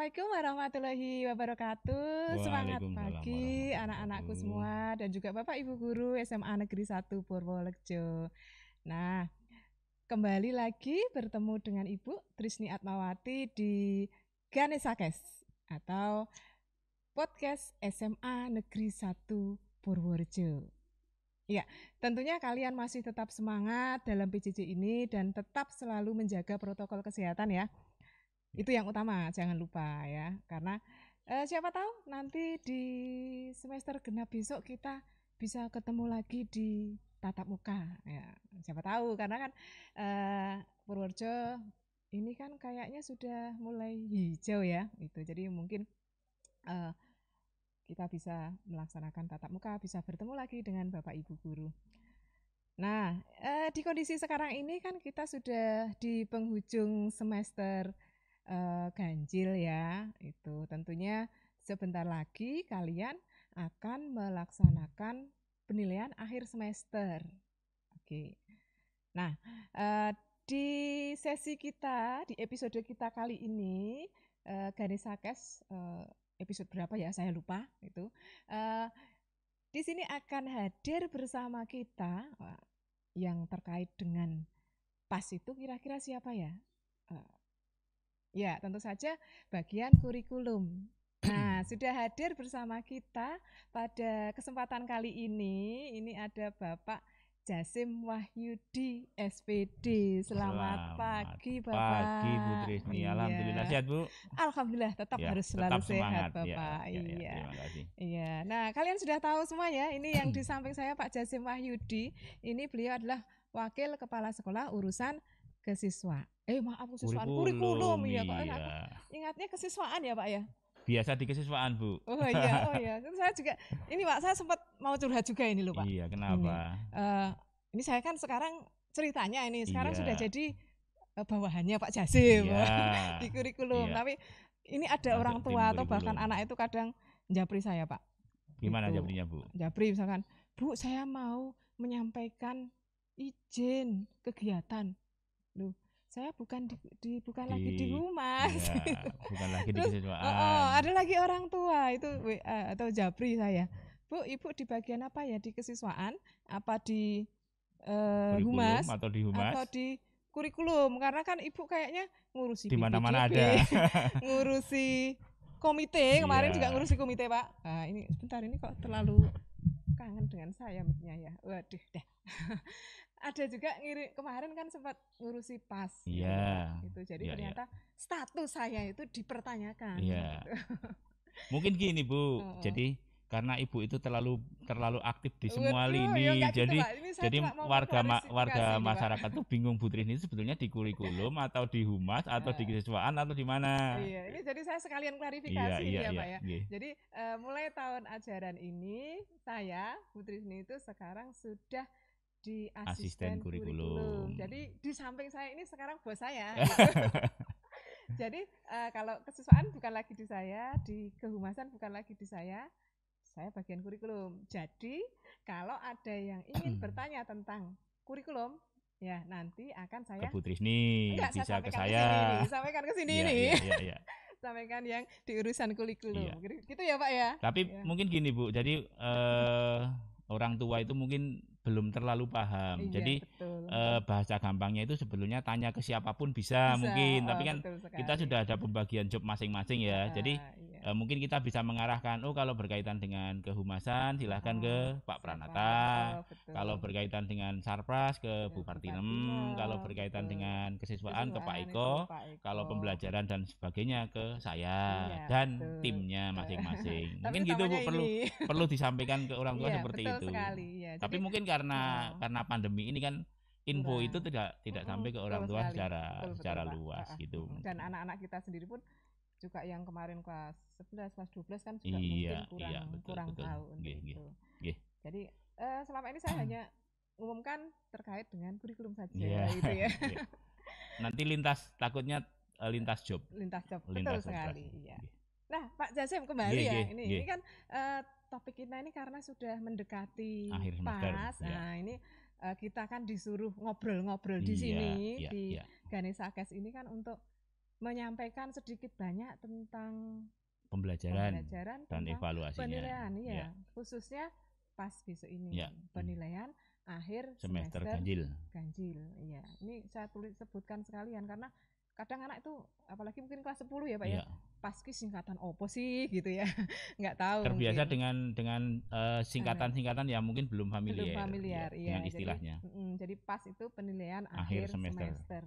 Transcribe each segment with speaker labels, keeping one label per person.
Speaker 1: Assalamualaikum warahmatullahi wabarakatuh. Semangat
Speaker 2: Waalaikumsalam
Speaker 1: pagi
Speaker 2: warahmatullahi
Speaker 1: anak-anakku
Speaker 2: wabarakatuh.
Speaker 1: semua dan juga Bapak Ibu guru SMA Negeri 1 Purworejo. Nah, kembali lagi bertemu dengan Ibu Trisni Atmawati di Ganesakes atau podcast SMA Negeri 1 Purworejo. Ya, tentunya kalian masih tetap semangat dalam PJJ ini dan tetap selalu menjaga protokol kesehatan ya. Itu yang utama, jangan lupa ya. Karena siapa tahu nanti di semester genap besok kita bisa ketemu lagi di tatap muka ya. Siapa tahu karena kan Purworejo ini kan kayaknya sudah mulai hijau ya. Itu jadi mungkin kita bisa melaksanakan tatap muka, bisa bertemu lagi dengan Bapak Ibu guru. Nah, di kondisi sekarang ini kan kita sudah di penghujung semester ganjil ya. Itu tentunya sebentar lagi kalian akan melaksanakan penilaian akhir semester. Oke. Nah, di sesi kita, di episode kita kali ini, Ganesakes episode berapa ya? Saya lupa itu. Di sini akan hadir bersama kita yang terkait dengan PAS itu kira-kira siapa ya? Ya, tentu saja bagian kurikulum. Nah, sudah hadir bersama kita pada kesempatan kali ini ada Bapak Jasim Wahyudi SPD. Selamat pagi Bapak.
Speaker 2: Pagi Bu Trisni.
Speaker 1: Iya.
Speaker 2: Alhamdulillah sehat Bu.
Speaker 1: Alhamdulillah tetap
Speaker 2: Ya,
Speaker 1: harus selalu
Speaker 2: tetap
Speaker 1: sehat
Speaker 2: semangat.
Speaker 1: Bapak.
Speaker 2: Ya,
Speaker 1: Iya.
Speaker 2: terima kasih.
Speaker 1: Iya. Nah, kalian sudah tahu semua ya, ini yang di samping saya Pak Jasim Wahyudi. Ini beliau adalah Wakil Kepala Sekolah urusan kesiswaan. Maaf kesiswaan. Kurikulum ya Pak.
Speaker 2: Iya.
Speaker 1: Aku ingatnya kesiswaan ya Pak ya.
Speaker 2: Biasa di kesiswaan Bu.
Speaker 1: Oh iya. Saya juga ini Pak, saya sempat mau curhat juga ini loh Pak.
Speaker 2: Iya, kenapa?
Speaker 1: Ini saya kan sekarang ceritanya ini sekarang
Speaker 2: Iya.
Speaker 1: sudah jadi bawahannya Pak Jasim
Speaker 2: Iya.
Speaker 1: di kurikulum.
Speaker 2: Iya.
Speaker 1: Tapi ini ada
Speaker 2: Masuk
Speaker 1: orang
Speaker 2: tim
Speaker 1: tua atau bahkan
Speaker 2: kurikulum.
Speaker 1: anak itu kadang japri saya Pak.
Speaker 2: Gimana
Speaker 1: Gitu.
Speaker 2: jawabannya Bu?
Speaker 1: Japri misalkan, Bu saya mau menyampaikan izin kegiatan. Loh, saya bukan lagi di humas.
Speaker 2: Iya, bukan lagi di
Speaker 1: Terus,
Speaker 2: kesiswaan.
Speaker 1: ada lagi orang tua itu atau japri saya. Bu, Ibu di bagian apa ya? Di kesiswaan, apa di
Speaker 2: Kurikulum
Speaker 1: humas
Speaker 2: atau di humas?
Speaker 1: atau di kurikulum? Karena kan Ibu kayaknya ngurusi
Speaker 2: Di mana-mana
Speaker 1: BPJB,
Speaker 2: ada.
Speaker 1: ngurusi komite, kemarin
Speaker 2: Iya.
Speaker 1: juga ngurusi komite, Pak. Nah, ini sebentar ini kok terlalu kangen dengan saya mic-nya ya. Waduh, dah. Ada juga kemarin kan sempat ngurusi PAS
Speaker 2: Iya.
Speaker 1: gitu. Jadi
Speaker 2: Iya,
Speaker 1: ternyata status saya itu dipertanyakan.
Speaker 2: Iya.
Speaker 1: Gitu.
Speaker 2: Mungkin gini Bu, jadi karena Ibu itu terlalu aktif di semua lini, jadi warga masyarakat tuh bingung Bu Trisni itu sebetulnya di kurikulum atau di humas atau di kesiswaan atau di mana?
Speaker 1: Iya, ini jadi saya sekalian klarifikasi
Speaker 2: Iya,
Speaker 1: Pak ya.
Speaker 2: iya.
Speaker 1: Jadi mulai tahun ajaran ini saya Bu Trisni itu sekarang sudah di asisten kurikulum. Jadi di samping saya ini sekarang bos saya. Gitu. Jadi kalau kesiswaan bukan lagi di saya, di kehumasan bukan lagi di saya bagian kurikulum. Jadi kalau ada yang ingin bertanya tentang kurikulum, ya nanti akan saya
Speaker 2: ke Bu Trisni, bisa ke saya.
Speaker 1: Sampaikan ke sini
Speaker 2: Iya.
Speaker 1: Sampaikan yang di urusan kurikulum. Iya. Gitu ya Pak ya.
Speaker 2: Tapi mungkin gini Bu, jadi orang tua itu mungkin belum terlalu paham.
Speaker 1: Iya,
Speaker 2: jadi bahasa gampangnya itu sebetulnya tanya ke siapapun bisa mungkin, tapi kan kita sudah ada pembagian job masing-masing ya. Jadi mungkin kita bisa mengarahkan, kalau berkaitan dengan kehumasan silahkan ke Pak Pranata, kalau berkaitan dengan Sarpras ke Bu Partinem, kalau berkaitan dengan kesiswaan ke Pak Eko, kalau pembelajaran dan sebagainya ke saya dan timnya masing-masing. Mungkin gitu Bu, perlu disampaikan ke orang tua seperti itu.
Speaker 1: Sekali, ya.
Speaker 2: Tapi
Speaker 1: jadi,
Speaker 2: mungkin karena pandemi ini kan info itu tidak sampai ke orang tua secara luas gitu.
Speaker 1: Dan anak-anak kita sendiri pun juga yang kemarin kelas 11, kelas 12 kan juga mungkin kurang tahu gitu. Jadi selama ini saya hanya umumkan terkait dengan kurikulum saja gitu ya.
Speaker 2: Nanti takutnya lintas job.
Speaker 1: Betul sekali. Iya. Nah, Pak Jasim kembali ya. Ini kan topik kita ini karena sudah mendekati
Speaker 2: akhir semester.
Speaker 1: PAS. Nah, ini kita kan disuruh ngobrol-ngobrol di sini di Ganesakes ini kan untuk menyampaikan sedikit banyak tentang
Speaker 2: pembelajaran dan evaluasinya.
Speaker 1: Penilaian, ya. Khususnya pas besok ini, penilaian akhir semester
Speaker 2: ganjil.
Speaker 1: Iya, ini saya sebutkan sekalian karena kadang anak itu apalagi mungkin kelas 10 ya Pak ya. Paski singkatan opo sih gitu ya. Nggak tahu.
Speaker 2: Terbiasa mungkin. dengan singkatan-singkatan yang mungkin belum familiar
Speaker 1: ya,
Speaker 2: dengan istilahnya.
Speaker 1: Jadi pas itu penilaian akhir semester.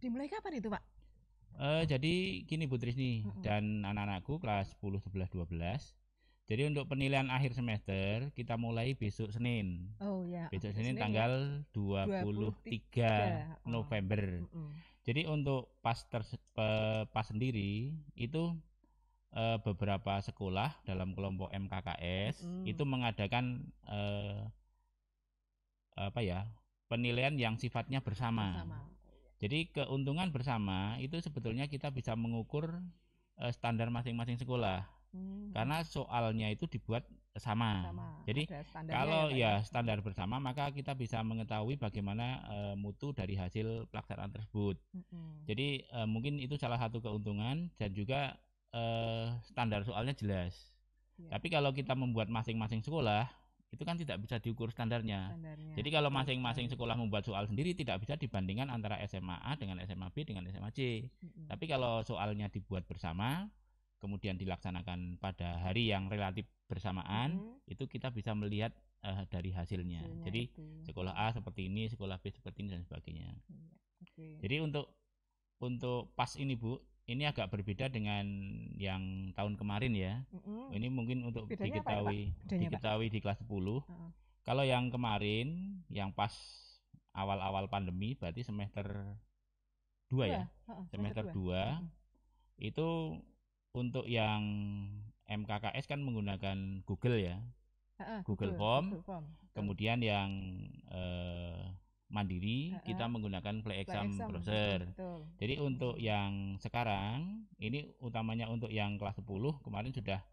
Speaker 1: Dimulai kapan itu Pak?
Speaker 2: Jadi gini Bu Trisni dan anak-anakku kelas 10, 11, 12. Jadi untuk penilaian akhir semester kita mulai besok Senin. Besok Senin tanggal 23 November. Jadi untuk pas sendiri itu beberapa sekolah dalam kelompok MKKS itu mengadakan penilaian yang sifatnya bersama. Jadi keuntungan bersama itu sebetulnya kita bisa mengukur standar masing-masing sekolah. Karena soalnya itu dibuat sama. Jadi kalau standar bersama maka kita bisa mengetahui bagaimana mutu dari hasil pelaksanaan tersebut. Jadi mungkin itu salah satu keuntungan dan juga standar soalnya jelas. Tapi kalau kita membuat masing-masing sekolah itu kan tidak bisa diukur standarnya. Jadi kalau masing-masing sekolah membuat soal sendiri tidak bisa dibandingkan antara SMA A dengan SMA B dengan SMA C. Tapi kalau soalnya dibuat bersama kemudian dilaksanakan pada hari yang relatif bersamaan, itu kita bisa melihat dari hasilnya. Jadi sekolah A seperti ini, sekolah B seperti ini dan sebagainya. Jadi untuk pas ini Bu, ini agak berbeda dengan yang tahun kemarin ya. Ini mungkin untuk diketahui di kelas 10. Kalau yang kemarin, yang pas awal-awal pandemi, berarti semester 2 ya. Semester 2 itu untuk yang MKKS kan menggunakan Google ya. Google Form. Kemudian yang mandiri kita menggunakan Play Exam Browser. Jadi untuk yang sekarang ini utamanya untuk yang kelas 10 kemarin sudah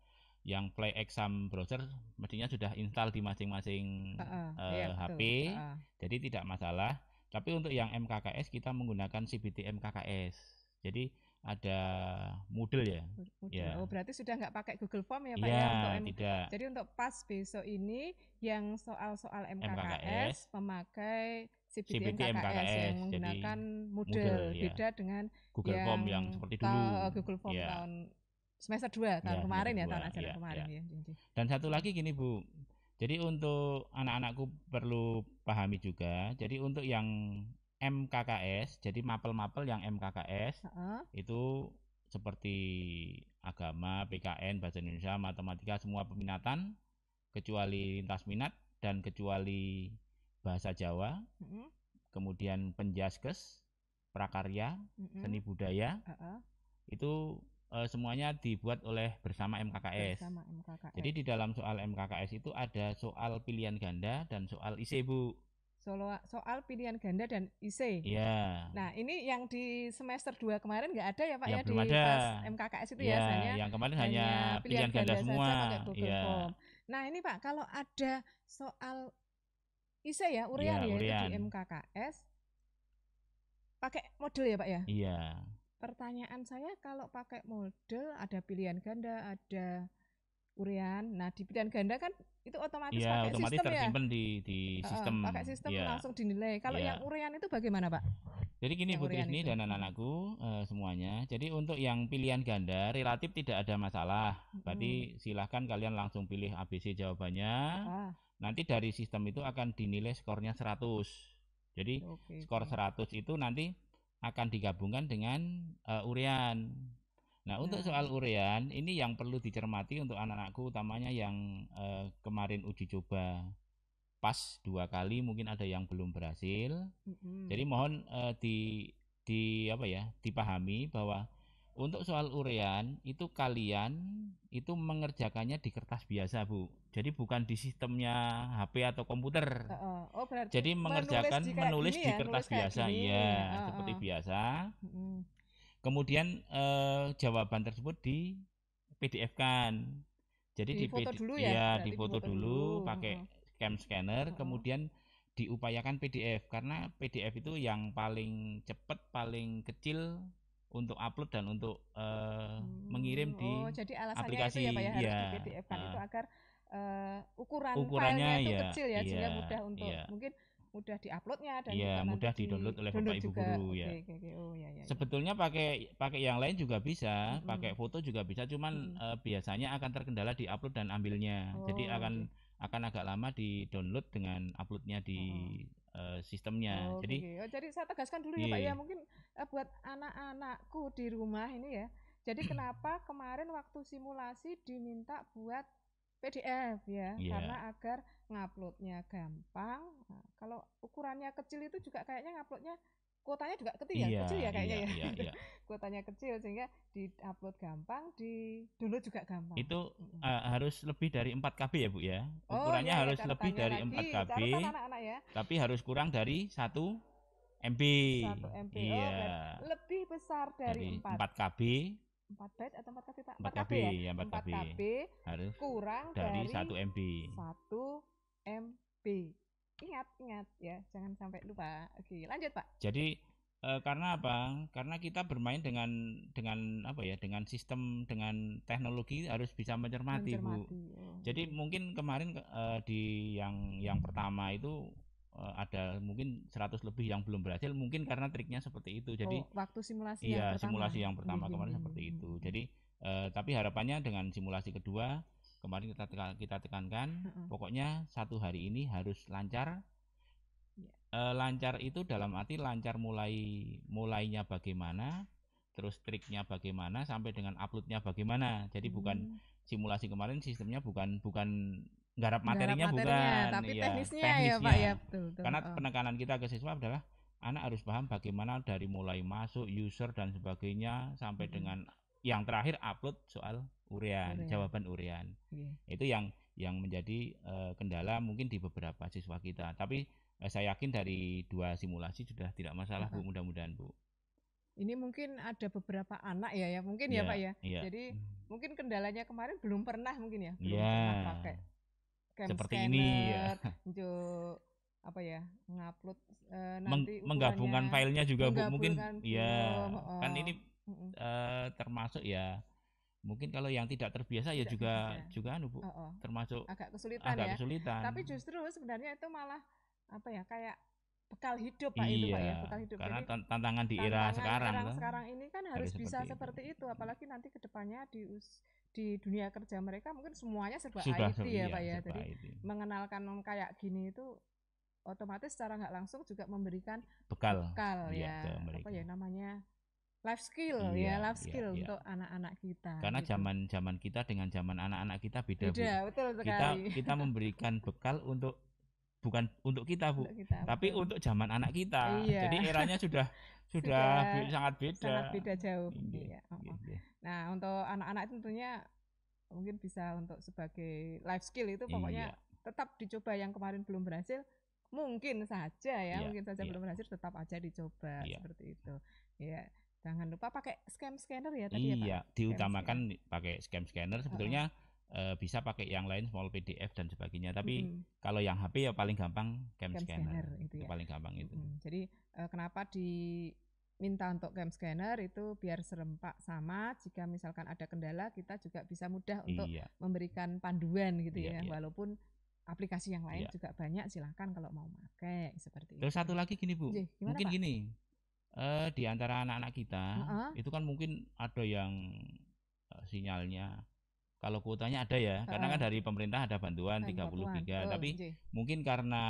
Speaker 2: yang Play Exam Browser mestinya sudah install di masing-masing HP. Jadi tidak masalah. Tapi untuk yang MKKS kita menggunakan CBT MKKS. Jadi ada Moodle ya.
Speaker 1: Oh berarti sudah nggak pakai Google Form ya Pak ya untuk
Speaker 2: tidak.
Speaker 1: Jadi untuk pas besok ini yang soal-soal MKKS memakai CBT MKKS yang menggunakan Moodle beda dengan
Speaker 2: Google Form yang seperti dulu.
Speaker 1: Google Form tahun semester 2 tahun kemarin ya, tahun ajaran kemarin ya.
Speaker 2: Dan satu lagi gini Bu. Jadi untuk anak-anakku perlu pahami juga. Jadi untuk yang MKKS, jadi mapel-mapel yang MKKS itu seperti agama, PKN, bahasa Indonesia, matematika, semua peminatan kecuali lintas minat dan kecuali bahasa Jawa, kemudian penjaskes, prakarya, seni budaya, itu semuanya dibuat oleh bersama MKKS. Jadi di dalam soal MKKS itu ada soal pilihan ganda dan soal IC Bu.
Speaker 1: Soal pilihan ganda dan IC.
Speaker 2: Iya.
Speaker 1: Nah, ini yang di semester 2 kemarin nggak ada ya Pak ya,
Speaker 2: belum
Speaker 1: di
Speaker 2: ada.
Speaker 1: pas MKKS itu ya,
Speaker 2: yang kemarin hanya pilihan ganda semua
Speaker 1: saja pakai Google Form. Nah, ini Pak kalau ada soal IC ya, urian ya itu di MKKS pakai model ya Pak ya?
Speaker 2: Iya.
Speaker 1: Pertanyaan saya kalau pakai model ada pilihan ganda, ada urian. Nah, di pilihan ganda kan itu otomatis pakai
Speaker 2: otomatis
Speaker 1: sistem
Speaker 2: tersimpan di sistem.
Speaker 1: Pakai sistem langsung dinilai. Kalau yang urian itu bagaimana, Pak?
Speaker 2: Jadi gini Bu Trisni dan anak-anakku semuanya. Jadi untuk yang pilihan ganda relatif tidak ada masalah. Berarti silahkan kalian langsung pilih ABC jawabannya. Nanti dari sistem itu akan dinilai skornya 100. Jadi skor 100 itu nanti akan digabungkan dengan urian. Nah, untuk soal urian ini yang perlu dicermati untuk anak-anakku utamanya yang kemarin uji coba pas 2 kali, mungkin ada yang belum berhasil. Jadi mohon dipahami bahwa untuk soal urian itu kalian itu mengerjakannya di kertas biasa Bu. Jadi bukan di sistemnya HP atau komputer. Jadi menulis di kertas biasa, seperti biasa. Kemudian jawaban tersebut di PDF-kan. Jadi
Speaker 1: difoto dulu
Speaker 2: difoto dulu pakai scanner, kemudian diupayakan PDF karena PDF itu yang paling cepat, paling kecil untuk upload dan untuk mengirim di
Speaker 1: jadi alasannya
Speaker 2: aplikasi
Speaker 1: itu ya Pak ya, harus di PDF-kan itu agar ukurannya filenya itu kecil ya, sehingga mudah untuk mungkin mudah diuploadnya dan juga
Speaker 2: mudah
Speaker 1: nanti
Speaker 2: di-download oleh Bapak Ibu
Speaker 1: juga.
Speaker 2: guru ya.
Speaker 1: Oh ya.
Speaker 2: Sebetulnya pakai yang lain juga bisa, pakai foto juga bisa, cuman biasanya akan terkendala di upload dan ambilnya. Jadi akan agak lama di-download dengan uploadnya di sistemnya.
Speaker 1: Jadi saya tegaskan dulu ya Pak ya, mungkin buat anak-anakku di rumah ini ya. Jadi kenapa kemarin waktu simulasi diminta buat PDF ya, karena agar nguploadnya gampang. Nah, kalau ukurannya kecil itu juga kayaknya nguploadnya kuotanya juga kecil ya kayaknya ya. Kuotanya kecil sehingga di-upload gampang, di-download juga gampang.
Speaker 2: Itu harus lebih dari 4 KB ya Bu ya. Ukurannya harus lebih dari 4 KB.
Speaker 1: Anak-anak ya.
Speaker 2: Tapi harus kurang dari 1 MB.
Speaker 1: 1 MB. Lebih besar dari 4
Speaker 2: KB.
Speaker 1: 4 byte atau 4 KB Pak?
Speaker 2: 4 KB ya, 4 KB.
Speaker 1: Harus kurang dari
Speaker 2: 1 MB.
Speaker 1: 1 MB. Ingat ya, jangan sampai lupa. Oke, lanjut Pak.
Speaker 2: Jadi karena apa? Karena kita bermain dengan apa ya? Dengan sistem, dengan teknologi harus bisa mencermati Bu. Jadi mungkin kemarin di yang pertama itu ada mungkin 100 lebih yang belum berhasil, mungkin karena triknya seperti itu. Jadi
Speaker 1: waktu simulasi
Speaker 2: yang pertama. Simulasi yang pertama kemarin seperti itu. Jadi tapi harapannya dengan simulasi kedua kemarin kita tekankan, pokoknya 1 hari ini harus lancar. Lancar itu dalam arti lancar mulainya bagaimana, terus triknya bagaimana, sampai dengan uploadnya bagaimana. Jadi bukan simulasi kemarin sistemnya bukan garap materinya bukan,
Speaker 1: tapi teknisnya
Speaker 2: ya
Speaker 1: Pak ya. Betul.
Speaker 2: Karena penekanan kita ke siswa adalah anak harus paham bagaimana dari mulai masuk user dan sebagainya sampai dengan yang terakhir upload soal jawaban urean. Itu yang menjadi kendala mungkin di beberapa siswa kita. Tapi saya yakin dari 2 simulasi sudah tidak masalah Bu, mudah-mudahan Bu.
Speaker 1: Ini mungkin ada beberapa anak ya mungkin ya Pak ya. Jadi mungkin kendalanya kemarin belum pernah mungkin ya, belum pernah pakai
Speaker 2: seperti ini ya.
Speaker 1: Untuk apa ya, ngupload nanti
Speaker 2: menggabungkan filenya juga Bu, mungkin kan ini termasuk ya. Mungkin kalau yang tidak terbiasa ya juga Bu, termasuk
Speaker 1: agak kesulitan. Tapi justru sebenarnya itu malah apa ya, kayak bekal hidup Pak itu Pak ya, bekal hidup.
Speaker 2: Karena tantangan di era sekarang
Speaker 1: ini kan harus bisa seperti itu, apalagi nanti kedepannya di dunia kerja mereka mungkin semuanya serba IT ya Pak ya. Jadi mengenalkan kayak gini itu otomatis secara nggak langsung juga memberikan bekal ya, apa ya namanya, life skill life skill untuk anak-anak kita.
Speaker 2: Karena zaman kita dengan zaman anak-anak kita beda Bu.
Speaker 1: Betul sekali.
Speaker 2: Kita memberikan bekal bukan untuk kita Bu, tapi untuk zaman anak kita. Jadi eranya sudah sangat beda
Speaker 1: jauh. Nah, untuk anak-anak itu tentunya mungkin bisa untuk sebagai life skill itu pokoknya tetap dicoba. Yang kemarin belum berhasil mungkin saja belum berhasil, tetap aja dicoba seperti itu. Ya, jangan lupa pakai scanner ya tadi ya Pak.
Speaker 2: Diutamakan pakai scanner. Sebetulnya bisa pakai yang lain, small PDF dan sebagainya. Tapi kalau yang HP ya paling gampang cam scanner itu ya. Paling gampang itu.
Speaker 1: Jadi kenapa diminta untuk cam scanner itu biar serempak sama. Jika misalkan ada kendala kita juga bisa mudah untuk memberikan panduan gitu ya. Walaupun aplikasi yang lain juga banyak, silahkan kalau mau pakai seperti itu.
Speaker 2: Terus satu lagi gini Bu, mungkin Pak? Gini di antara anak-anak kita itu kan mungkin ada yang sinyalnya, kalau kuotanya ada ya, karena kan dari pemerintah ada bantuan 33, tapi mungkin karena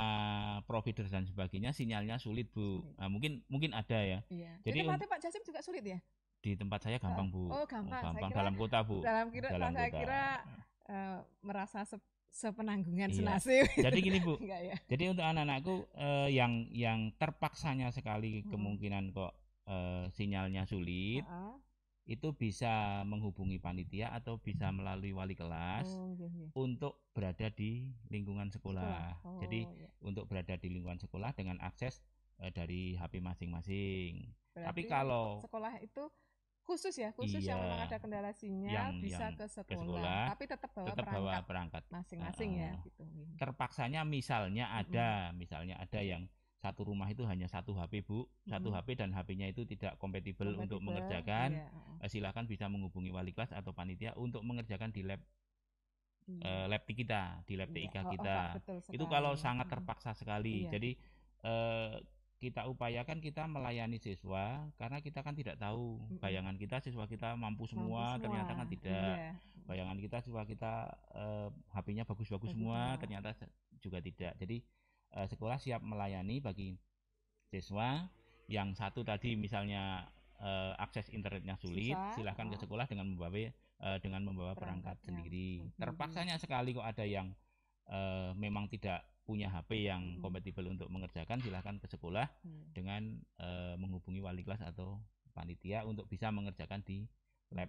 Speaker 2: provider dan sebagainya sinyalnya sulit Bu. Nah, mungkin ada ya.
Speaker 1: Jadi tempatnya Pak Jasim juga sulit ya?
Speaker 2: Di tempat saya gampang Bu.
Speaker 1: Gampang.
Speaker 2: Dalam kota Bu.
Speaker 1: Saya kira merasa sepenanggungan senasib.
Speaker 2: Jadi gini Bu. Jadi untuk anak-anakku yang terpaksanya sekali kemungkinan kok sinyalnya sulit, itu bisa menghubungi panitia atau bisa melalui wali kelas untuk berada di lingkungan sekolah. Jadi untuk berada di lingkungan sekolah dengan akses dari HP masing-masing. Tapi kalau
Speaker 1: sekolah itu khusus yang memang ada kendala sinyal bisa ke sekolah, tapi tetap bawa perangkat masing-masing ya gitu.
Speaker 2: Terpaksanya misalnya ada yang satu rumah itu hanya satu HP Bu, satu HP dan HP-nya itu tidak kompatibel untuk mengerjakan, silakan bisa menghubungi wali kelas atau panitia untuk mengerjakan di lab lab kita, di lab TIK kita. Itu kalau sangat terpaksa sekali. Jadi kita upayakan kita melayani siswa karena kita kan tidak tahu bayangan kita siswa kita mampu semua, ternyata kan tidak. Bayangan kita siswa kita HP-nya bagus-bagus semua, ternyata juga tidak. Jadi sekolah siap melayani bagi siswa yang satu tadi misalnya akses internetnya sulit, silahkan ke sekolah dengan membawa perangkat sendiri. Terpaksanya sekali kok ada yang memang tidak punya HP yang kompatibel untuk mengerjakan, silahkan ke sekolah dengan menghubungi wali kelas atau panitia untuk bisa mengerjakan di lab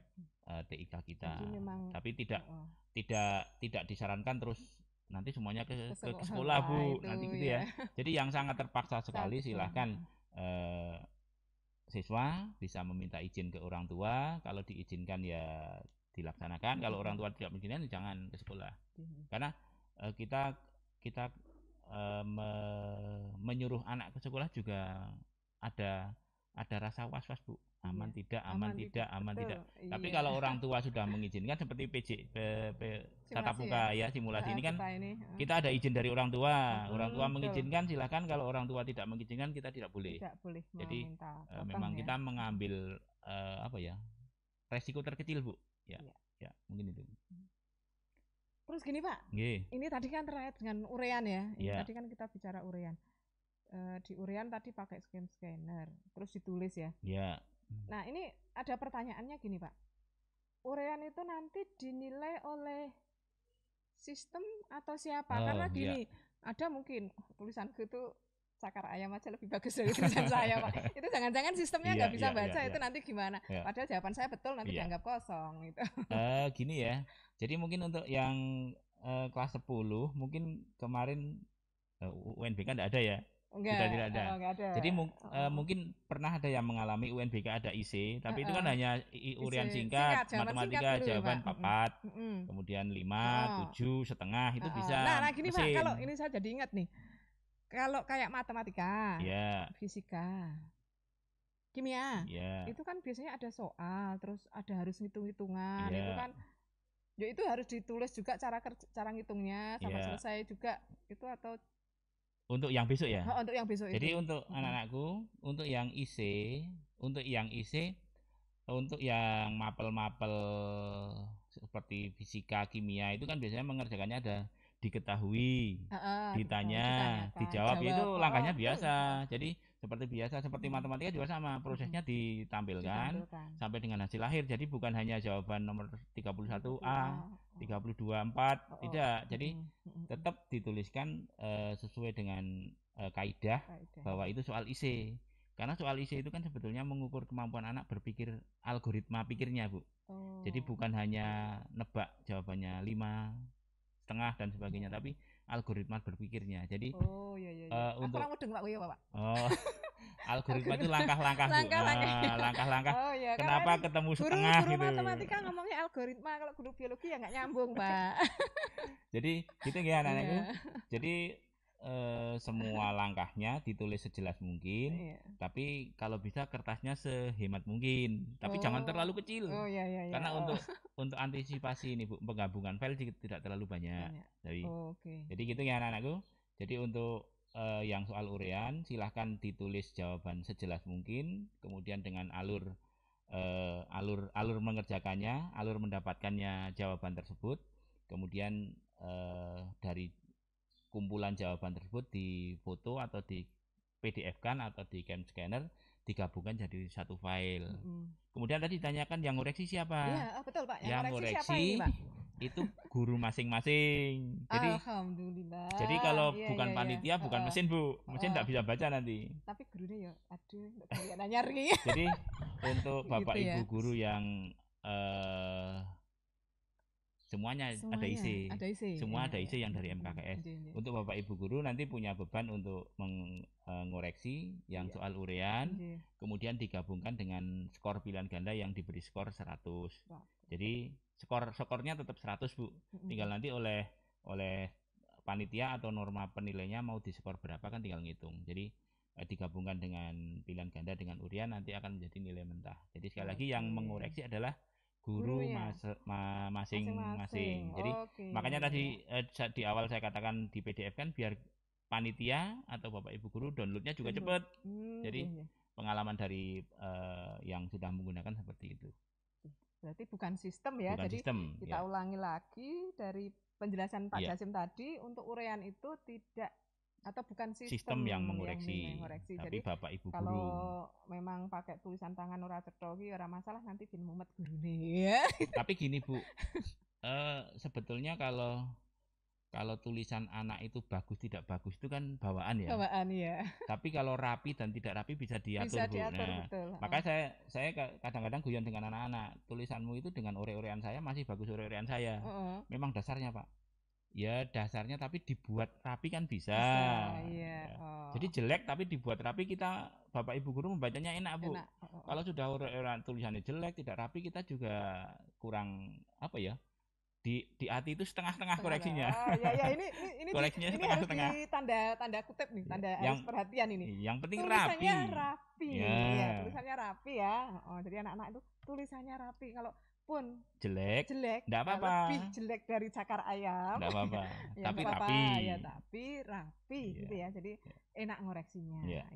Speaker 2: TIK kita. Tapi tidak disarankan terus nanti semuanya ke sekolah Bu, nanti gitu ya. Jadi yang sangat terpaksa sekali silahkan siswa bisa meminta izin ke orang tua, kalau diizinkan ya dilaksanakan, kalau orang tua tidak mengizinkan jangan ke sekolah. Karena kita menyuruh anak ke sekolah juga ada rasa was-was Bu, aman tidak. Tapi kalau orang tua sudah mengizinkan seperti tatap muka ya, simulasi ini kan kita ada izin dari orang tua, mengizinkan silahkan, kalau orang tua tidak mengizinkan kita tidak boleh. Jadi memang kita mengambil resiko terkecil Bu, ya mungkin itu.
Speaker 1: Terus gini Pak, ini tadi kan terkait dengan urean ya, tadi kan kita bicara urean. Di urean tadi pakai scanner, terus ditulis ya. Nah ini ada pertanyaannya gini Pak, urean itu nanti dinilai oleh sistem atau siapa? Karena gini, ada mungkin tulisanku itu cakar ayam aja lebih bagus dari tulisan saya Pak. Itu jangan-jangan sistemnya nggak bisa baca, itu nanti gimana? Padahal jawaban saya betul, nanti dianggap kosong gitu.
Speaker 2: Gini ya, jadi mungkin untuk yang kelas 10 mungkin kemarin UNBK nggak ada ya. Sudah tidak ada. Jadi mungkin pernah ada yang mengalami UNBK ada IC, tapi itu kan hanya urean singkat matematika, jawaban 4, kemudian 5, 7, setengah, itu bisa.
Speaker 1: Nah gini Pak, kalau ini saya jadi ingat nih, kalau kayak matematika, fisika, kimia, itu kan biasanya ada soal, terus ada harus ngitung-hitungan, itu kan, ya itu harus ditulis juga cara ngitungnya sampai selesai juga itu, atau
Speaker 2: untuk yang besok ya.
Speaker 1: Untuk yang besok.
Speaker 2: Jadi itu untuk anak-anakku, untuk yang IC, untuk yang mapel-mapel seperti fisika, kimia itu kan biasanya mengerjakannya ada diketahui, ditanya, dijawab, itu langkahnya biasa. Jadi seperti biasa, seperti matematika juga sama, prosesnya ditampilkan sampai dengan hasil akhir. Jadi bukan hanya jawaban nomor 31A, 32A, tidak. Jadi tetap dituliskan sesuai dengan kaidah bahwa itu soal IC. Karena soal IC itu kan sebetulnya mengukur kemampuan anak berpikir, algoritma pikirnya Bu. Jadi bukan hanya nebak jawabannya 5,5 dan sebagainya, tapi algoritma berpikirnya. Jadi untuk
Speaker 1: Pak.
Speaker 2: Algoritma itu langkah-langkah Bu. Langkah-langkah. Kenapa ketemu setengah
Speaker 1: guru gitu. Matematika ngomongnya algoritma, kalau guru biologi ya nggak nyambung Pak.
Speaker 2: Jadi gitu ya anak-anakku. Jadi semua langkahnya ditulis sejelas mungkin, tapi kalau bisa kertasnya sehemat mungkin, tapi jangan terlalu kecil. Karena untuk antisipasi ini Bu, penggabungan file tidak terlalu banyak. Jadi gitu ya anak-anakku. Jadi untuk yang soal urean silahkan ditulis jawaban sejelas mungkin, kemudian dengan alur mengerjakannya, alur mendapatkannya jawaban tersebut, kemudian dari kumpulan jawaban tersebut difoto atau di PDF-kan atau di scanner, digabungkan jadi satu file. Kemudian tadi ditanyakan yang ngoreksi siapa?
Speaker 1: Iya, betul Pak.
Speaker 2: Yang ngoreksi itu guru masing-masing. Jadi
Speaker 1: alhamdulillah.
Speaker 2: Jadi kalau bukan panitia, bukan mesin Bu, mesin tidak bisa baca nanti.
Speaker 1: Tapi gurunya ya, aduh, nggak nyari.
Speaker 2: Jadi untuk Bapak Ibu guru yang semuanya ada IC. Semua ada IC yang dari MKKS. Untuk Bapak Ibu guru nanti punya beban untuk mengoreksi yang soal urean, kemudian digabungkan dengan skor pilihan ganda yang diberi skor 100. Jadi skornya tetap 100 Bu. Tinggal nanti oleh panitia atau norma penilainya mau diskor berapa kan tinggal ngitung. Jadi digabungkan dengan pilihan ganda dengan urean nanti akan menjadi nilai mentah. Jadi sekali lagi yang mengoreksi adalah guru masing-masing. Jadi makanya tadi di awal saya katakan di PDF kan biar panitia atau Bapak Ibu guru downloadnya juga cepat. Jadi pengalaman dari yang sudah menggunakan seperti itu.
Speaker 1: Berarti bukan sistem ya. Bukan jadi sistem, kita ulangi lagi dari penjelasan Pak Jasim tadi, untuk urean itu tidak atau bukan sistem
Speaker 2: yang mengoreksi. Tapi jadi Bapak Ibu guru
Speaker 1: kalau memang pakai tulisan tangan ora cetha ki ora masalah, nanti bin mumet gurune ya.
Speaker 2: Tapi gini Bu, sebetulnya kalau tulisan anak itu bagus tidak bagus itu kan bawaan ya.
Speaker 1: Bawaan ya.
Speaker 2: Tapi kalau rapi dan tidak rapi bisa diatur, Bu.
Speaker 1: Nah, betul.
Speaker 2: Makanya saya kadang-kadang guyon dengan anak-anak, tulisanmu itu dengan ore-orean saya masih bagus ore-orean saya. Memang dasarnya Pak. Ya dasarnya tapi dibuat rapi kan bisa.
Speaker 1: Iya.
Speaker 2: Jadi jelek tapi dibuat rapi, kita Bapak Ibu guru membacanya enak Bu. Kalau sudah tulisannya jelek tidak rapi, kita juga kurang apa ya? Di hati itu setengah-setengah koreksinya.
Speaker 1: Ya ini koreksinya setengah-setengah. Ini tanda kutip nih, tanda harus perhatian ini.
Speaker 2: Yang penting
Speaker 1: tulisannya rapi. Ya, tulisannya rapi ya. Jadi anak-anak itu tulisannya rapi. Kalau pun jelek enggak apa-apa. Lebih jelek dari cakar ayam.
Speaker 2: Enggak apa-apa.
Speaker 1: Ya,
Speaker 2: tapi rapi.
Speaker 1: Ya, tapi rapi gitu ya. Jadi enak ngoreksinya. Iya,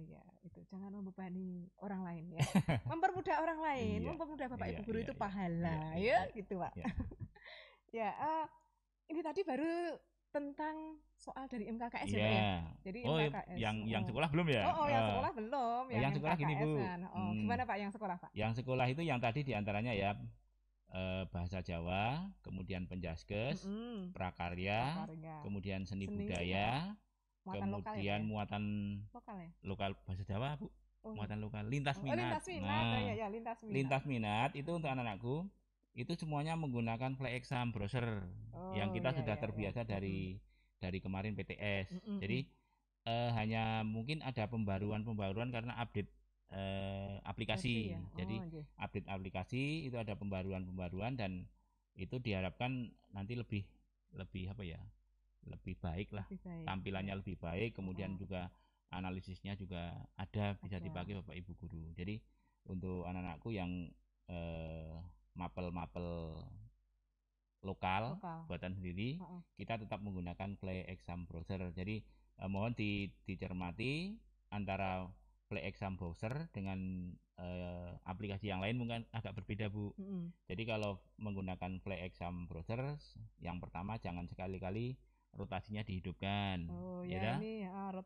Speaker 1: itu jangan membebani orang lain ya. Mempermudah orang lain, mempermudah Bapak Ibu guru itu pahala ya, gitu, Pak. Ya, ini tadi baru tentang soal dari MKKS ya, Pak ya. Jadi MKKS.
Speaker 2: Yang sekolah belum ya?
Speaker 1: Yang sekolah belum.
Speaker 2: Yang sekolah gini Bu.
Speaker 1: Gimana Pak yang sekolah Pak?
Speaker 2: Yang sekolah itu yang tadi diantaranya ya bahasa Jawa, kemudian penjaskes, prakarya, kemudian seni budaya, kemudian muatan lokal bahasa Jawa Bu. Muatan lokal, lintas minat. Lintas minat itu untuk anak-anakku. Itu semuanya menggunakan play exam browser yang kita sudah terbiasa dari kemarin PTS. Jadi hanya mungkin ada pembaruan karena update aplikasi. Jadi update aplikasi itu ada pembaruan dan itu diharapkan nanti lebih apa ya? Lebih baik lah. Tampilannya lebih baik, kemudian juga analisisnya juga ada, bisa dipakai Bapak Ibu guru. Jadi untuk anak-anakku yang mapel lokal buatan sendiri, kita tetap menggunakan play exam browser. Jadi mohon dicermati antara play exam browser dengan aplikasi yang lain mungkin agak berbeda Bu. Jadi kalau menggunakan play exam browser, yang pertama jangan sekali-kali rotasinya dihidupkan.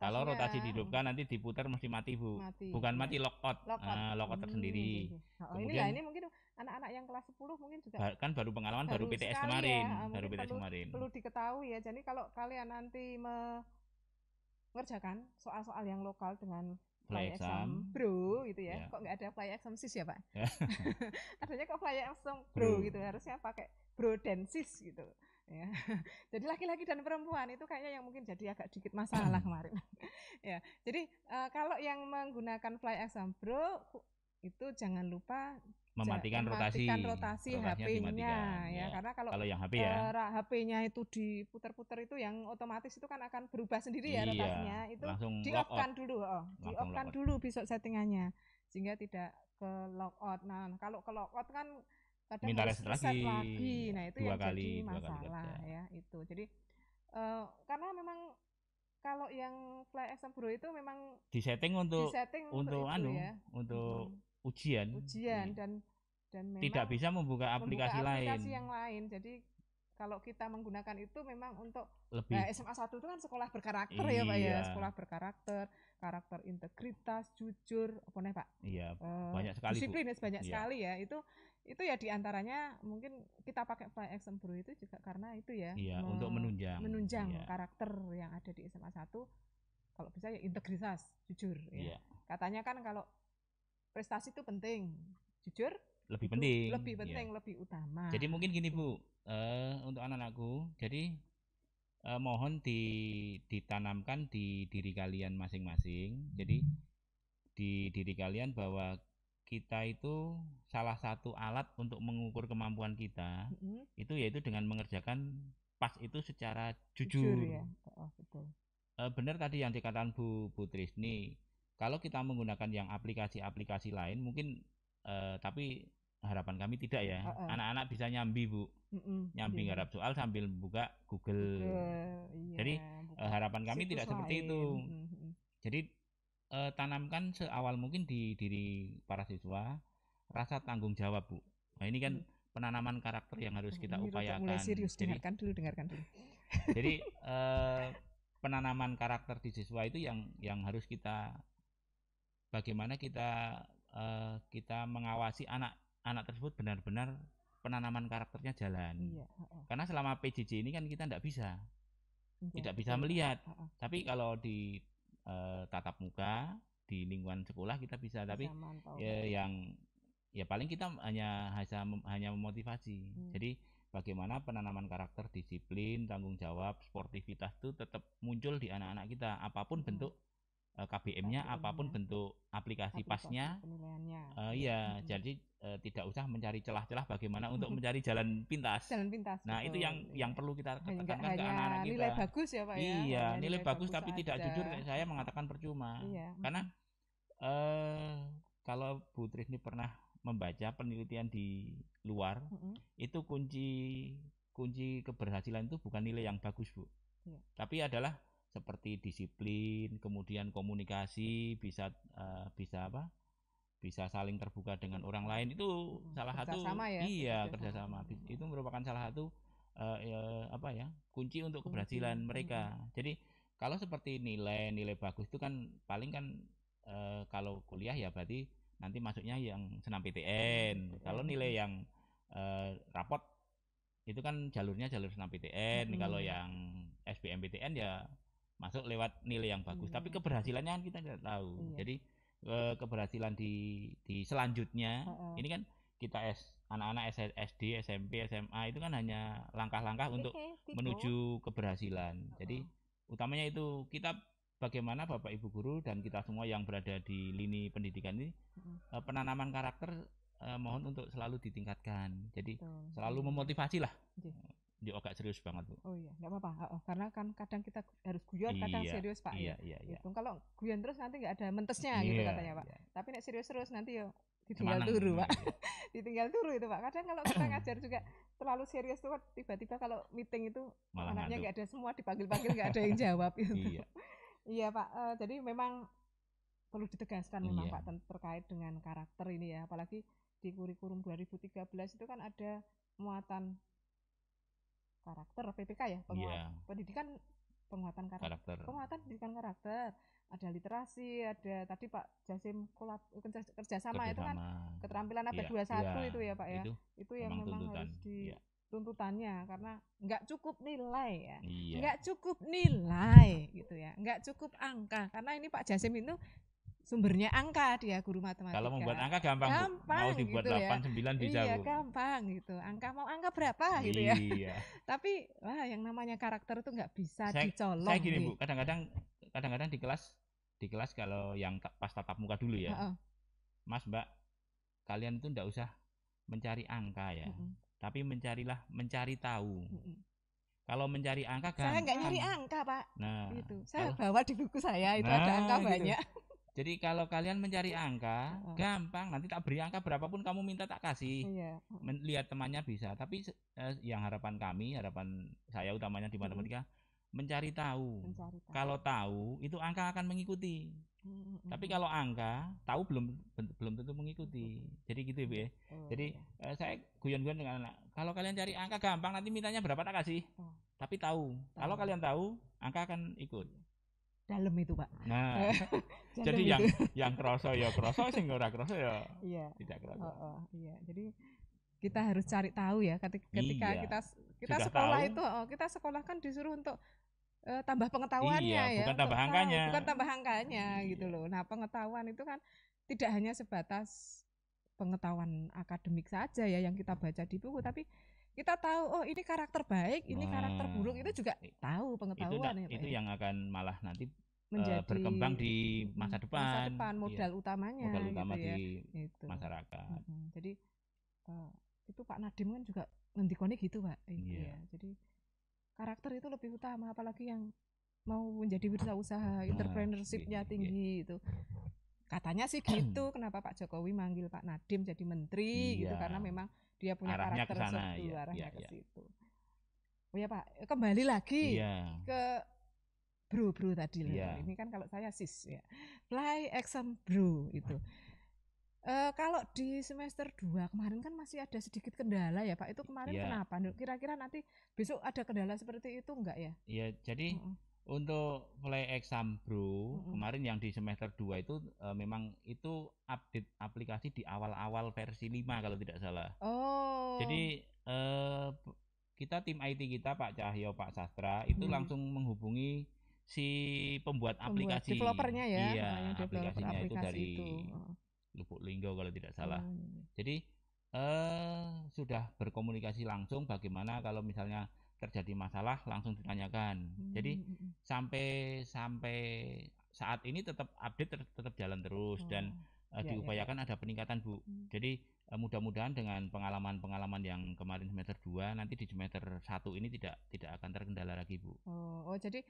Speaker 2: Kalau rotasi dihidupkan nanti diputar mesti mati Bu. Bukan mati, lockout tersendiri.
Speaker 1: Kemudian ini mungkin anak-anak yang kelas 10 mungkin juga
Speaker 2: kan baru pengalaman baru PTS kemarin,
Speaker 1: perlu diketahui ya. Jadi kalau kalian nanti mengerjakan soal-soal yang lokal dengan fly exam bro gitu ya. Kok nggak ada fly exam sis ya Pak? Adanya kok fly exam bro gitu, harusnya pakai bro dan sis gitu ya. Jadi laki-laki dan perempuan itu kayaknya yang mungkin jadi agak dikit masalah kemarin. Ya, jadi kalau yang menggunakan fly exam bro itu jangan lupa mematikan rotasi HP-nya ya. Karena kalau yang HP HP-nya itu diputar-putar itu yang otomatis itu kan akan berubah sendiri ya rotasinya. Itu di-off-kan dulu. Di-off-kan dulu besok settingannya sehingga tidak ke logout. Nah, kalau ke logout kan kadang
Speaker 2: minta reset lagi.
Speaker 1: Nah, itu yang jadi masalah ya itu. Jadi karena memang kalau yang fly exam bro itu memang
Speaker 2: disetting untuk ujian
Speaker 1: dan memang
Speaker 2: tidak bisa membuka aplikasi
Speaker 1: yang lain. Jadi kalau kita menggunakan itu memang untuk SMA 1 itu kan sekolah berkarakter ya Pak ya, sekolah berkarakter, karakter integritas, jujur, apa nih Pak?
Speaker 2: Iya, banyak sekali
Speaker 1: disiplin banyak sekali ya. Itu ya diantaranya mungkin kita pakai fly exam bro itu juga karena itu ya.
Speaker 2: Iya, untuk menunjang
Speaker 1: karakter yang ada di SMA 1. Kalau bisa ya integritas, jujur ya. Katanya kan kalau prestasi itu penting, jujur
Speaker 2: lebih penting,
Speaker 1: lebih utama.
Speaker 2: Jadi mungkin gini Bu, untuk anak-anakku, jadi mohon ditanamkan di diri kalian masing-masing. Jadi di diri kalian bahwa kita itu salah satu alat untuk mengukur kemampuan kita itu yaitu dengan mengerjakan pas itu secara jujur.
Speaker 1: Ya. Betul.
Speaker 2: Benar tadi yang dikatakan Bu Trisni. Kalau kita menggunakan yang aplikasi-aplikasi lain mungkin tapi harapan kami tidak ya. Anak-anak bisa nyambi, Bu. Nyambi garap soal sambil buka Google.
Speaker 1: Iya,
Speaker 2: jadi harapan kami tidak seperti itu. Jadi tanamkan seawal mungkin di diri para siswa rasa tanggung jawab, Bu. Nah, ini kan penanaman karakter yang harus kita upayakan.
Speaker 1: Mulai serius, dengarkan dulu.
Speaker 2: Jadi penanaman karakter di siswa itu yang harus kita bagaimana kita mengawasi anak tersebut benar-benar penanaman karakternya jalan. Karena selama PJJ ini kan kita tidak bisa melihat. Tapi kalau di tatap muka di lingkungan sekolah kita bisa, tapi ya paling kita hanya memotivasi. Jadi bagaimana penanaman karakter, disiplin, tanggung jawab, sportivitas itu tetap muncul di anak-anak kita, apapun bentuk KBM-nya, apapun bentuk aplikasi pasnya. Iya, jadi tidak usah mencari celah-celah bagaimana untuk mencari jalan pintas. Nah, itu yang perlu kita tekankan ke anak-anak kita.
Speaker 1: Nilai bagus ya, Pak ya.
Speaker 2: Iya, nilai bagus tapi tidak jujur, saya mengatakan percuma. Karena kalau Bu Trisni pernah membaca penelitian di luar, itu kunci keberhasilan itu bukan nilai yang bagus, Bu. Tapi adalah seperti disiplin, kemudian komunikasi, bisa saling terbuka dengan orang lain, itu salah satu kerjasama. Itu merupakan salah satu kunci untuk keberhasilan mereka. Jadi kalau seperti nilai bagus itu kan paling kan kalau kuliah ya berarti nanti masuknya yang senam PTN. Kalau nilai yang rapot itu kan jalurnya jalur senam PTN. Kalau yang SBMPTN ya masuk lewat nilai yang bagus. Tapi keberhasilannya kan kita tidak tahu. Jadi keberhasilan di selanjutnya ini kan kita anak-anak SD, SMP, SMA itu kan hanya langkah-langkah untuk menuju keberhasilan. Jadi utamanya itu kita bagaimana Bapak Ibu guru dan kita semua yang berada di lini pendidikan ini penanaman karakter mohon untuk selalu ditingkatkan. Jadi selalu memotivasi lah. Dia agak serius banget, Bu.
Speaker 1: Oh iya, nggak apa-apa. Karena kan kadang kita harus guyon, kadang serius, Pak.
Speaker 2: Iya.
Speaker 1: Kalau guyon terus nanti nggak ada mentesnya gitu katanya, Pak. Tapi nek serius terus nanti ditinggal turu, Pak. Ditinggal turu itu, Pak. Kadang kalau kita ngajar juga terlalu serius tuh, tiba-tiba kalau meeting itu anaknya nggak ada semua, dipanggil-panggil nggak ada yang jawab gitu. Iya, Pak. Jadi memang perlu ditegaskan memang Pak terkait dengan karakter ini ya. Apalagi di kurikulum 2013 itu kan ada muatan karakter PPK ya, pendidikan penguatan karakter. Penguatan pendidikan karakter. Ada literasi, ada tadi Pak Jasim kerjasama itu kan keterampilan ada 21 itu ya Pak ya. Itu yang memang harus tuntutannya karena nggak cukup nilai ya. Nggak cukup nilai gitu ya. Nggak cukup angka karena ini Pak Jasim itu sumbernya angka, dia guru matematika.
Speaker 2: Kalau membuat angka gampang mau dibuat
Speaker 1: gitu
Speaker 2: 8, 9 bisa.
Speaker 1: Iya, gampang gitu. Angka berapa gitu ya. Tapi yang namanya karakter itu nggak bisa dicolong.
Speaker 2: Saya gini Bu, kadang-kadang di kelas kalau yang pas tatap muka dulu ya. Mas Mbak, kalian itu nggak usah mencari angka ya. Tapi mencari tahu. Kalau mencari angka gampang.
Speaker 1: Saya nggak nyari angka, Pak.
Speaker 2: Nah,
Speaker 1: gitu. Saya bawa di buku saya itu ada angka banyak.
Speaker 2: Jadi kalau kalian mencari angka, gampang. Nanti tak beri angka berapapun kamu minta tak kasih. Lihat temannya bisa. Tapi yang harapan saya utamanya di matematika, mencari tahu. Kalau tahu, itu angka akan mengikuti. Tapi kalau angka, tahu belum tentu mengikuti. Jadi gitu ya Bu ya. Jadi saya guyon-guyon dengan anak. Kalau kalian cari angka gampang, nanti mintanya berapa tak kasih. Tapi tahu. Kalau kalian tahu, angka akan ikut.
Speaker 1: Dalam itu Pak.
Speaker 2: Nah, jadi yang kroso ya kroso, sing ora kroso ya tidak kroso.
Speaker 1: Iya, jadi kita harus cari tahu ya ketika kita sekolah tahu, itu kita sekolah kan disuruh untuk tambah pengetahuannya
Speaker 2: bukan tambah angkanya.
Speaker 1: Bukan tambah angkanya gitu loh. Nah, pengetahuan itu kan tidak hanya sebatas pengetahuan akademik saja ya yang kita baca di buku, tapi kita tahu ini karakter baik, ini karakter buruk, itu juga tahu pengetahuan
Speaker 2: itu yang akan malah nanti menjadi berkembang di masa depan
Speaker 1: modal utamanya
Speaker 2: modal utama
Speaker 1: gitu ya,
Speaker 2: di masyarakat.
Speaker 1: Jadi itu Pak Nadiem kan juga ngendikone gitu Pak. Ya. Jadi karakter itu lebih utama, apalagi yang mau menjadi wirausaha, entrepreneurship-nya tinggi itu. Katanya sih gitu. Kenapa Pak Jokowi manggil Pak Nadiem jadi menteri gitu, karena memang dia punya
Speaker 2: arahnya
Speaker 1: karakter
Speaker 2: kesana,
Speaker 1: arahnya ke situ. Oh ya Pak, kembali lagi ke bro tadi loh. Ini kan kalau saya sis ya. Play exam bro itu. Kalau di semester 2 kemarin kan masih ada sedikit kendala ya Pak. Itu kemarin kenapa? Kira-kira nanti besok ada kendala seperti itu enggak ya?
Speaker 2: Iya, jadi untuk play exam bro kemarin yang di semester 2 itu memang itu update aplikasi di awal-awal versi 5 kalau tidak salah. Jadi kita tim IT kita Pak Cahyo, Pak Sastra itu langsung menghubungi si pembuat aplikasi.
Speaker 1: Developernya ya.
Speaker 2: Iya, aplikasinya itu dari Lubuk Linggo kalau tidak salah. Jadi sudah berkomunikasi langsung bagaimana kalau misalnya terjadi masalah langsung ditanyakan. Jadi sampai saat ini tetap update tetap jalan terus dan diupayakan ada peningkatan Bu. Jadi mudah-mudahan dengan pengalaman yang kemarin semester 2 nanti di semester 1 ini tidak akan terkendala lagi Bu.
Speaker 1: Jadi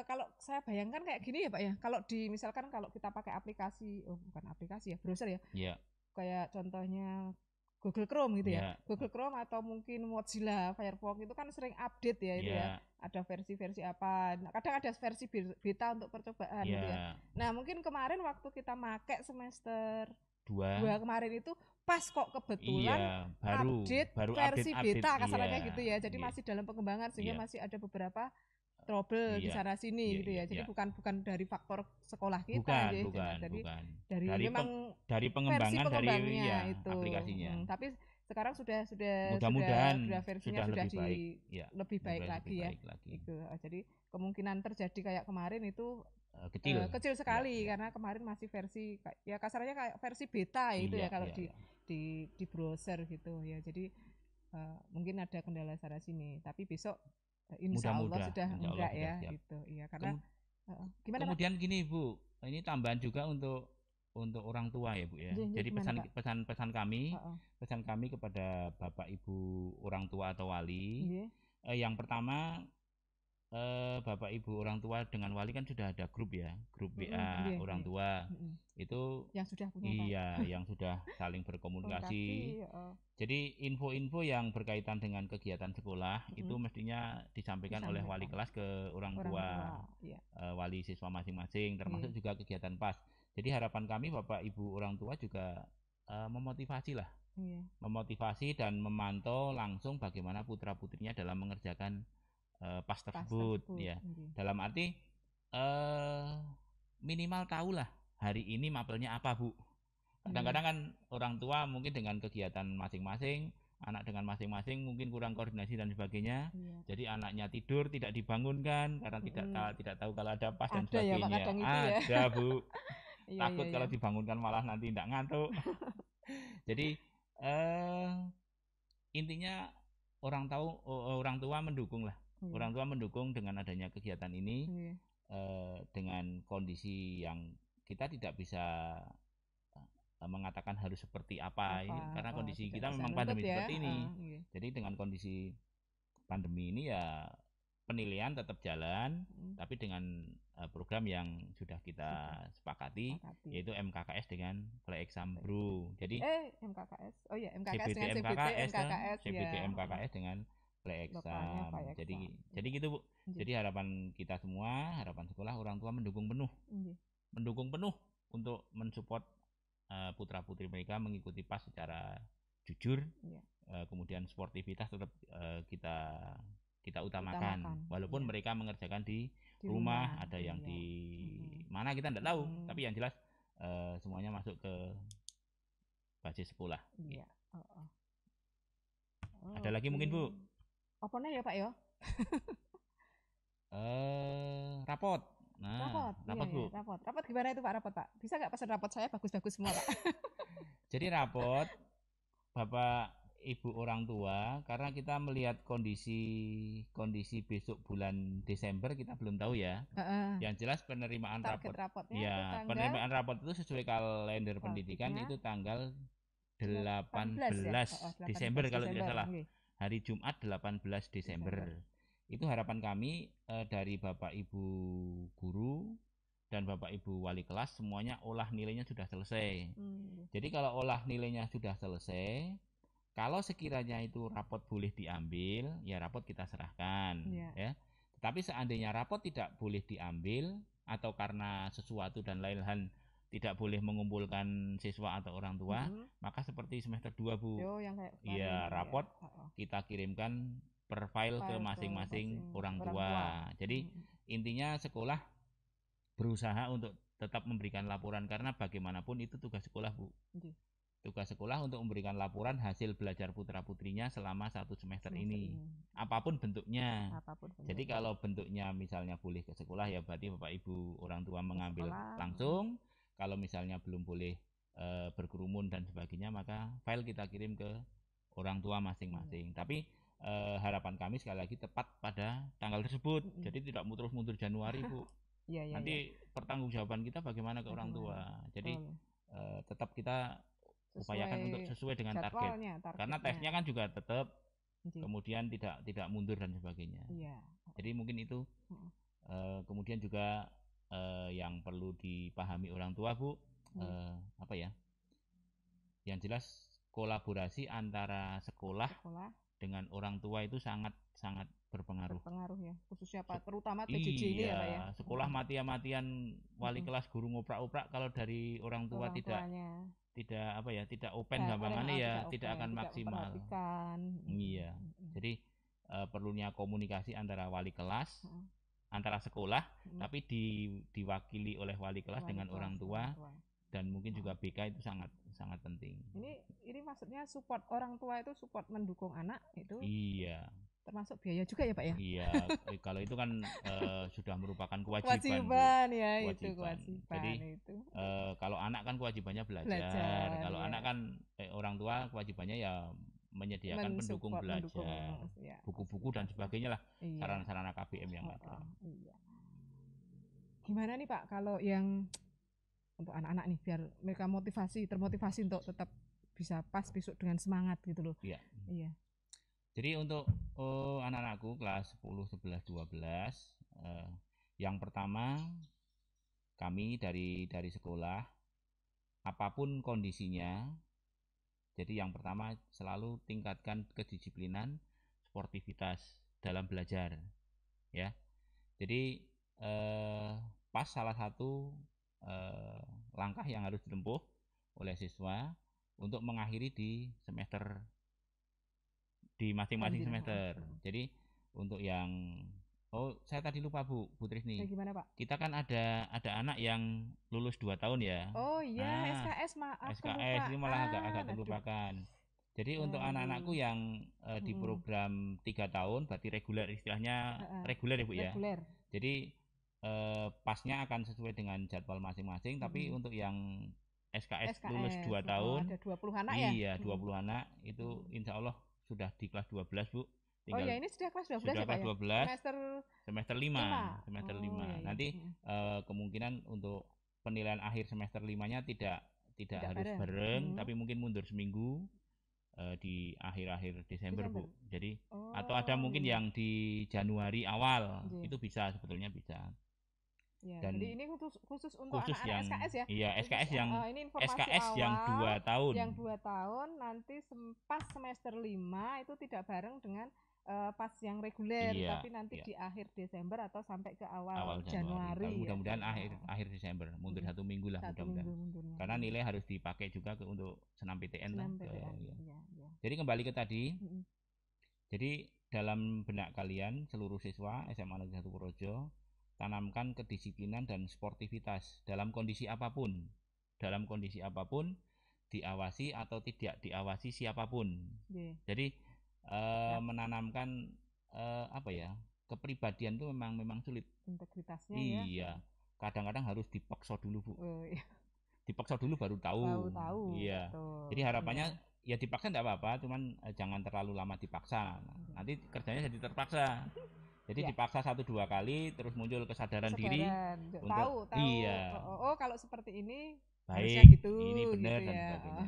Speaker 1: kalau saya bayangkan kayak gini ya Pak ya, kalau misalkan kalau kita pakai aplikasi, bukan aplikasi ya, browser ya.
Speaker 2: Iya.
Speaker 1: Kayak contohnya Google Chrome gitu ya. Google Chrome atau mungkin Mozilla Firefox itu kan sering update ya itu ya. Ada versi-versi apa. Nah, kadang ada versi beta untuk percobaan gitu ya. Nah, mungkin kemarin waktu kita make semester 2 kemarin itu pas kok kebetulan update versi beta kasarannya gitu ya. Jadi masih dalam pengembangan sehingga masih ada beberapa trouble di sana sini gitu ya. Jadi bukan dari faktor sekolah kita
Speaker 2: bukan.
Speaker 1: Dari memang
Speaker 2: dari pengembangan dari
Speaker 1: itu
Speaker 2: aplikasinya.
Speaker 1: Tapi sekarang sudah
Speaker 2: mudah-mudahan
Speaker 1: versinya sudah lebih baik lagi ya. Itu. Jadi kemungkinan terjadi kayak kemarin itu kecil sekali karena kemarin masih versi ya kasarnya kayak versi beta itu ya kalau di browser gitu ya. Jadi mungkin ada kendala sana sini, tapi besok insya Allah sudah enggak ya gitu. Iya, karena gimana
Speaker 2: kemudian Pak? Gini Bu, ini tambahan juga untuk orang tua ya Bu ya. Jadi pesan kami kepada Bapak Ibu orang tua atau wali. Yang pertama Bapak Ibu orang tua dengan wali kan sudah ada grup ya, grup WA orang tua. Itu
Speaker 1: yang sudah punya
Speaker 2: yang sudah saling berkomunikasi. Jadi info-info yang berkaitan dengan kegiatan sekolah itu mestinya disampaikan oleh wali kelas ke orang tua. Wali siswa masing-masing, termasuk juga kegiatan PAS. Jadi harapan kami Bapak Ibu orang tua juga memotivasi lah. Memotivasi dan memantau langsung bagaimana putra-putrinya dalam mengerjakan PAS tersebut ya. Dalam arti minimal tahulah hari ini mapelnya apa Bu. Kadang-kadang kan orang tua mungkin dengan kegiatan masing-masing, anak dengan masing-masing mungkin kurang koordinasi dan sebagainya. Jadi anaknya tidur tidak dibangunkan karena tidak tahu kalau ada PAS dan sebagainya. Ada Bu. Takut kalau dibangunkan malah nanti tidak ngantuk. Jadi intinya orang tua mendukung lah. Orang tua mendukung dengan adanya kegiatan ini dengan kondisi yang kita tidak bisa mengatakan harus seperti apa ini karena kondisi kita memang pandemi seperti ini. Jadi dengan kondisi pandemi ini ya penilaian tetap jalan, tapi dengan program yang sudah kita sepakati yaitu MKKS dengan Play Exam Bro. Jadi
Speaker 1: MKKS. Oh iya, MKKS
Speaker 2: dengan CBT MKKS dengan Play Exam. Jadi gitu Bu. Jadi harapan kita semua, harapan sekolah, orang tua mendukung penuh. Mendukung penuh untuk mensupport putra-putri mereka mengikuti PAS secara jujur. Kemudian sportivitas tetap kita utamakan. Walaupun mereka mengerjakan di rumah, ada yang di mana kita tidak tahu, tapi yang jelas semuanya masuk ke basis sekolah. Ada lagi mungkin Bu?
Speaker 1: Apanya ya Pak ya?
Speaker 2: Rapot. Nah, rapot Bu.
Speaker 1: Rapot gimana itu Pak? Rapot Pak? Bisa nggak pesan rapot saya bagus-bagus semua Pak?
Speaker 2: Jadi rapot Bapak Ibu orang tua, karena kita melihat kondisi besok bulan Desember kita belum tahu ya. Yang jelas penerimaan penerimaan rapot itu sesuai kalender pendidikan itu tanggal 18 Desember kalau tidak salah. Hari Jumat 18 Desember. Itu harapan kami dari Bapak Ibu guru dan Bapak Ibu wali kelas semuanya olah nilainya sudah selesai. Jadi kalau olah nilainya sudah selesai, kalau sekiranya itu rapot boleh diambil, ya rapot kita serahkan, ya. Tetapi seandainya rapot tidak boleh diambil atau karena sesuatu dan lain hal tidak boleh mengumpulkan siswa atau orang tua, maka seperti semester 2 Bu, ya rapot kita kirimkan per file ke masing-masing orang tua. Jadi intinya sekolah berusaha untuk tetap memberikan laporan karena bagaimanapun itu tugas sekolah Bu. Tugas sekolah untuk memberikan laporan hasil belajar putra-putrinya selama 1 semester ini. Apapun bentuknya. Jadi kalau bentuknya misalnya boleh ke sekolah ya berarti Bapak Ibu orang tua mengambil langsung. Kalau misalnya belum boleh berkerumun dan sebagainya maka file kita kirim ke orang tua masing-masing. Tapi harapan kami sekali lagi tepat pada tanggal tersebut. Jadi tidak mundur Januari Bu. Nanti pertanggungjawaban kita bagaimana ke orang tua. Jadi tetap kita upayakan untuk sesuai dengan target. Karena tesnya kan juga tetap kemudian tidak mundur dan sebagainya. Jadi mungkin itu kemudian juga yang perlu dipahami orang tua Bu, apa ya? Yang jelas kolaborasi antara sekolah dengan orang tua itu sangat berpengaruh ya, khususnya terutama TJJ ini ya Pak ya. Sekolah mati-matian wali kelas guru ngoprak-oprak kalau dari orang tua tidak open gampangannya ya tidak akan maksimal. Iya. Jadi perlunya komunikasi antara wali kelas, antara sekolah, tapi diwakili oleh wali kelas dengan orang tua. Dan mungkin juga BK itu sangat penting.
Speaker 1: Ini maksudnya support orang tua itu support mendukung anak itu.
Speaker 2: Iya.
Speaker 1: Termasuk biaya juga ya Pak ya?
Speaker 2: Iya, kalau itu kan sudah merupakan kewajiban
Speaker 1: ya.
Speaker 2: Kewajiban. Jadi kalau anak kan kewajibannya belajar. Kalau anak kan orang tua kewajibannya ya menyediakan pendukung belajar, buku-buku dan sebagainya lah, sarana-sarana KBM yang ada.
Speaker 1: Gimana nih Pak kalau yang untuk anak-anak nih biar mereka termotivasi untuk tetap bisa pas besok dengan semangat gitu loh.
Speaker 2: Iya. Jadi untuk anak-anakku kelas 10, 11, 12 yang pertama kami dari sekolah apapun kondisinya, jadi yang pertama selalu tingkatkan kedisiplinan, sportivitas dalam belajar ya. Jadi pas salah satu langkah yang harus ditempuh oleh siswa untuk mengakhiri di masing-masing semester. Jadi untuk yang saya tadi lupa Bu Trisni.
Speaker 1: Gimana Pak?
Speaker 2: Kita kan ada anak yang lulus 2 tahun ya.
Speaker 1: Oh iya, SKS maaf.
Speaker 2: SKS ini malah agak terlupakan. Jadi untuk anak-anakku yang di program 3 tahun berarti reguler istilahnya reguler ya Bu ya. Jadi pasnya akan sesuai dengan jadwal masing-masing, tapi untuk yang SKS lulus 2 tahun
Speaker 1: ada 20 anak
Speaker 2: ya? Iya, 20 anak itu insya Allah sudah di kelas 12 Bu.
Speaker 1: Tinggal ini sudah kelas 12
Speaker 2: sudah
Speaker 1: ya Pak
Speaker 2: kelas
Speaker 1: 12
Speaker 2: semester 5. Semester 5. Iya. Nanti kemungkinan untuk penilaian akhir semester 5-nya tidak harus bareng, tapi mungkin mundur seminggu di akhir Desember Bu. Jadi atau ada mungkin yang di Januari awal itu bisa, sebetulnya bisa.
Speaker 1: Ya, dan jadi ini khusus untuk anak-anak
Speaker 2: yang
Speaker 1: SKS ya.
Speaker 2: Iya, SKS yang
Speaker 1: ini
Speaker 2: SKS
Speaker 1: awal,
Speaker 2: yang 2 tahun.
Speaker 1: Yang 2 tahun nanti pas semester 5 itu tidak bareng dengan pas yang reguler, tapi nanti di akhir Desember atau sampai ke awal Januari.
Speaker 2: Mudah-mudahan akhir Desember, mundur 1 minggu lah mudah-mudahan. Karena nilai harus dipakai juga untuk senam PTN lah. Jadi kembali ke tadi. Jadi dalam benak kalian seluruh siswa SMA Negeri 1 Purworejo, tanamkan kedisiplinan dan sportivitas dalam kondisi apapun. Dalam kondisi apapun, diawasi atau tidak diawasi siapapun. Jadi menanamkan kepribadian itu memang sulit.
Speaker 1: Integritasnya
Speaker 2: iya. Kadang-kadang harus dipaksa dulu Bu. Dipaksa dulu baru tahu. Iya. Betul. Jadi harapannya ya dipaksa tidak apa-apa, cuman jangan terlalu lama dipaksa. Nanti kerjanya jadi terpaksa. Jadi dipaksa 1-2 kali terus muncul kesadaran diri
Speaker 1: tahu.
Speaker 2: Iya.
Speaker 1: Kalau seperti ini
Speaker 2: baik, gitu, ini benar gitu dan sebagainya.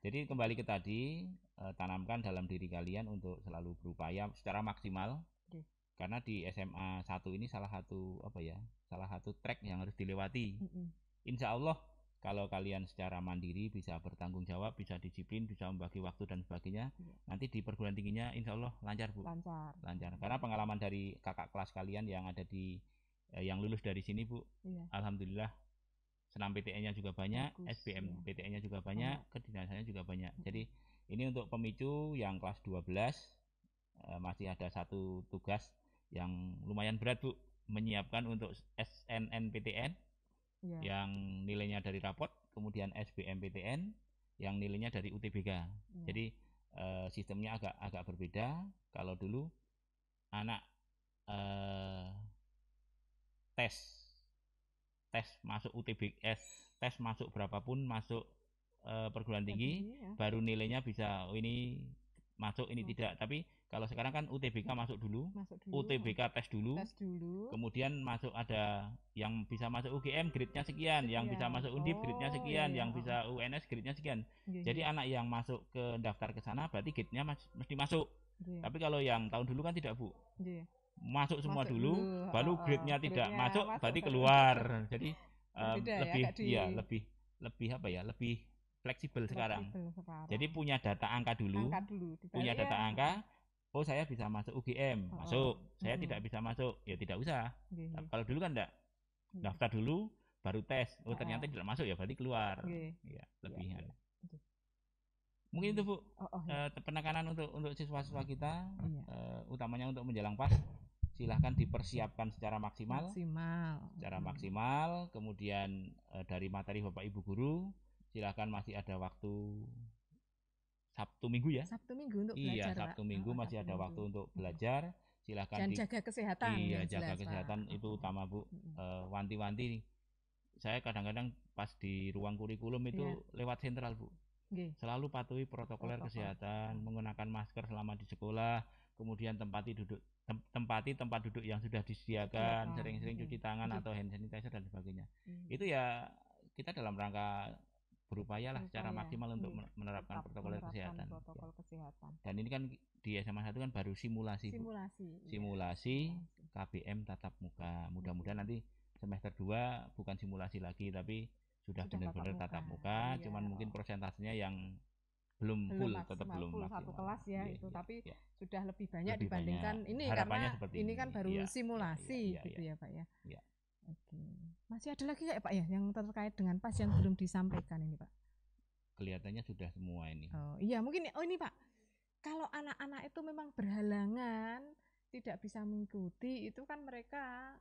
Speaker 2: Jadi kembali ke tadi, tanamkan dalam diri kalian untuk selalu berupaya secara maksimal Karena di SMA 1 ini salah satu track yang harus dilewati. Insya Allah kalau kalian secara mandiri bisa bertanggung jawab, bisa disiplin, bisa membagi waktu dan sebagainya, nanti di perguruan tingginya insya Allah lancar Bu. Lancar. Karena pengalaman dari kakak kelas kalian yang ada di yang lulus dari sini Bu, alhamdulillah senam PTN-nya juga banyak, SBM PTN-nya juga banyak, kedinasannya juga banyak. Jadi ini untuk pemicu yang kelas 12 masih ada satu tugas yang lumayan berat Bu, menyiapkan untuk SNNPTN yang nilainya dari rapot, kemudian SBMPTN yang nilainya dari UTBK. Jadi sistemnya agak berbeda. Kalau dulu anak tes masuk UTBS, tes masuk berapapun, masuk perguruan tinggi, baru nilainya bisa ini masuk, ini tidak. Tapi kalau sekarang kan UTBK masuk dulu, UTBK tes dulu, kemudian masuk, ada yang bisa masuk UGM grade-nya sekian, yang bisa masuk Undip grade-nya sekian, yang bisa UNS grade-nya sekian. Jadi anak yang masuk ke daftar ke sana berarti grade-nya mesti masuk. Tapi kalau yang tahun dulu kan tidak Bu, masuk semua dulu, baru grade-nya tidak masuk berarti keluar. Jadi lebih fleksibel sekarang. Jadi punya data angka dulu, punya data angka. Oh saya bisa masuk UGM, masuk. Saya tidak bisa masuk, ya tidak usah. Kalau dulu kan enggak, daftar dulu, baru tes. Oh ternyata tidak masuk, ya berarti keluar. Ya lebih. Mungkin itu Bu, penekanan untuk siswa-siswa kita, utamanya untuk menjelang PAS. Silahkan dipersiapkan secara maksimal. Kemudian dari materi Bapak Ibu guru, silahkan masih ada waktu Sabtu Minggu ya.
Speaker 1: Sabtu Minggu untuk belajar.
Speaker 2: Iya, Sabtu Minggu masih ada waktu untuk belajar. Silahkan
Speaker 1: dan jaga kesehatan.
Speaker 2: Iya, jaga kesehatan itu utama Bu. Wanti-wanti. Saya kadang-kadang pas di ruang kurikulum itu lewat sentral Bu. Selalu patuhi protokol kesehatan, menggunakan masker selama di sekolah, kemudian tempati tempat duduk yang sudah disediakan, sering-sering cuci tangan atau hand sanitizer dan sebagainya. Itu ya kita dalam rangka berupaya lah secara maksimal untuk menerapkan protokol kesehatan. Dan ini kan di SMA 1 kan baru simulasi KBM tatap muka. Mudah-mudahan nanti semester 2 bukan simulasi lagi, tapi sudah benar-benar tatap muka. Cuman mungkin persentasenya yang belum full, tetap belum
Speaker 1: satu kelas ya itu, tapi sudah lebih banyak dibandingkan ini, karena ini kan baru simulasi gitu ya Pak ya. Oke. Masih ada lagi ya Pak ya yang terkait dengan PAS yang belum disampaikan ini Pak?
Speaker 2: Kelihatannya sudah semua ini.
Speaker 1: Oh iya, mungkin ini Pak, kalau anak-anak itu memang berhalangan tidak bisa mengikuti, itu kan mereka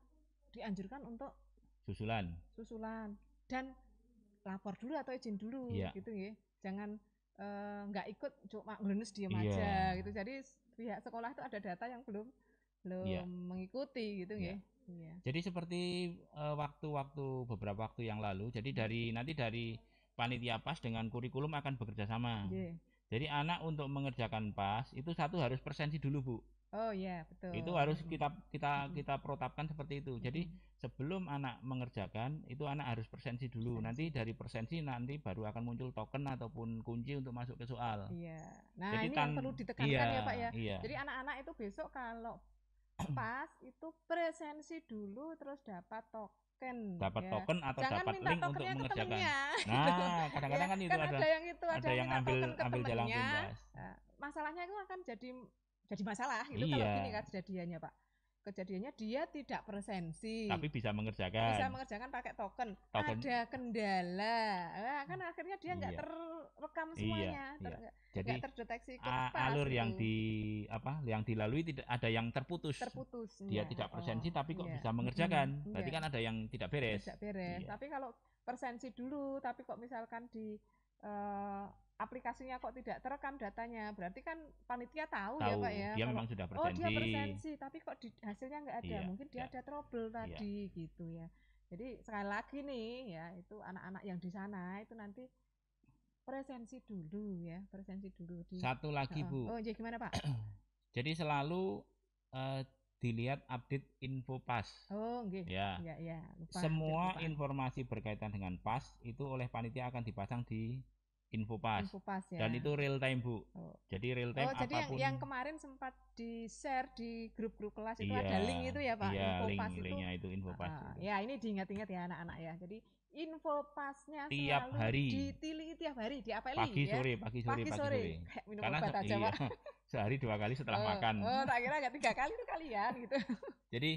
Speaker 1: dianjurkan untuk susulan dan lapor dulu atau izin dulu gitu ya. Jangan nggak ikut cuma ngelunes diam aja gitu. Jadi pihak sekolah itu ada data yang belum mengikuti gitu ya.
Speaker 2: Jadi seperti beberapa waktu yang lalu, jadi dari panitia PAS dengan kurikulum akan bekerja sama. Jadi anak untuk mengerjakan PAS itu satu harus presensi dulu Bu.
Speaker 1: Oh iya betul.
Speaker 2: Itu harus kita protapkan seperti itu. Jadi sebelum anak mengerjakan itu anak harus presensi dulu. Nanti dari presensi nanti baru akan muncul token ataupun kunci untuk masuk ke soal.
Speaker 1: Iya. Nah jadi ini yang perlu ditekankan ya Pak ya. Jadi anak-anak itu besok kalau PAS itu presensi dulu terus dapat token.
Speaker 2: Token atau dapat link untuk mengerjakan. Nah kadang-kadang kan itu ada yang ambil jalan pintas.
Speaker 1: Masalahnya itu akan jadi masalah gitu kalau gini kan kejadiannya Pak. Kejadiannya dia tidak presensi
Speaker 2: tapi bisa mengerjakan
Speaker 1: pakai token. Ada kendala, kan akhirnya dia nggak terekam semuanya, nggak terdeteksi
Speaker 2: alur yang dilalui, tidak ada yang terputus. Dia tidak presensi tapi kok bisa mengerjakan, berarti kan ada yang tidak beres.
Speaker 1: Tapi kalau presensi dulu tapi kok misalkan di aplikasinya kok tidak terekam datanya, berarti kan panitia tahu ya Pak ya.
Speaker 2: Dia memang sudah presensi.
Speaker 1: Oh dia presensi, tapi kok hasilnya nggak ada, mungkin dia ada trouble tadi gitu ya. Jadi sekali lagi nih ya, itu anak-anak yang di sana itu nanti presensi dulu ya,
Speaker 2: Satu lagi Bu.
Speaker 1: Oh jadi gimana Pak?
Speaker 2: Jadi selalu dilihat update info PAS.
Speaker 1: Oh nggih.
Speaker 2: Ya.
Speaker 1: Lupa,
Speaker 2: semua informasi berkaitan dengan PAS itu oleh panitia akan dipasang di Infopas.
Speaker 1: Infopas ya.
Speaker 2: Dan itu real time, Bu. Jadi real time apapun.
Speaker 1: Jadi yang kemarin sempat di-share di grup-grup kelas itu ada link itu ya Pak, Infopas
Speaker 2: itu Infopas.
Speaker 1: Ya, ini diingat-ingat ya anak-anak ya. Jadi Infopasnya
Speaker 2: tiap
Speaker 1: selalu
Speaker 2: hari
Speaker 1: ditili tiap hari, diapeli
Speaker 2: pagi
Speaker 1: ya.
Speaker 2: Sore.
Speaker 1: Kayak minum obat aja, Pak.
Speaker 2: Sehari 2 kali setelah makan.
Speaker 1: Tak kira enggak 3 kali itu kalian gitu.
Speaker 2: Jadi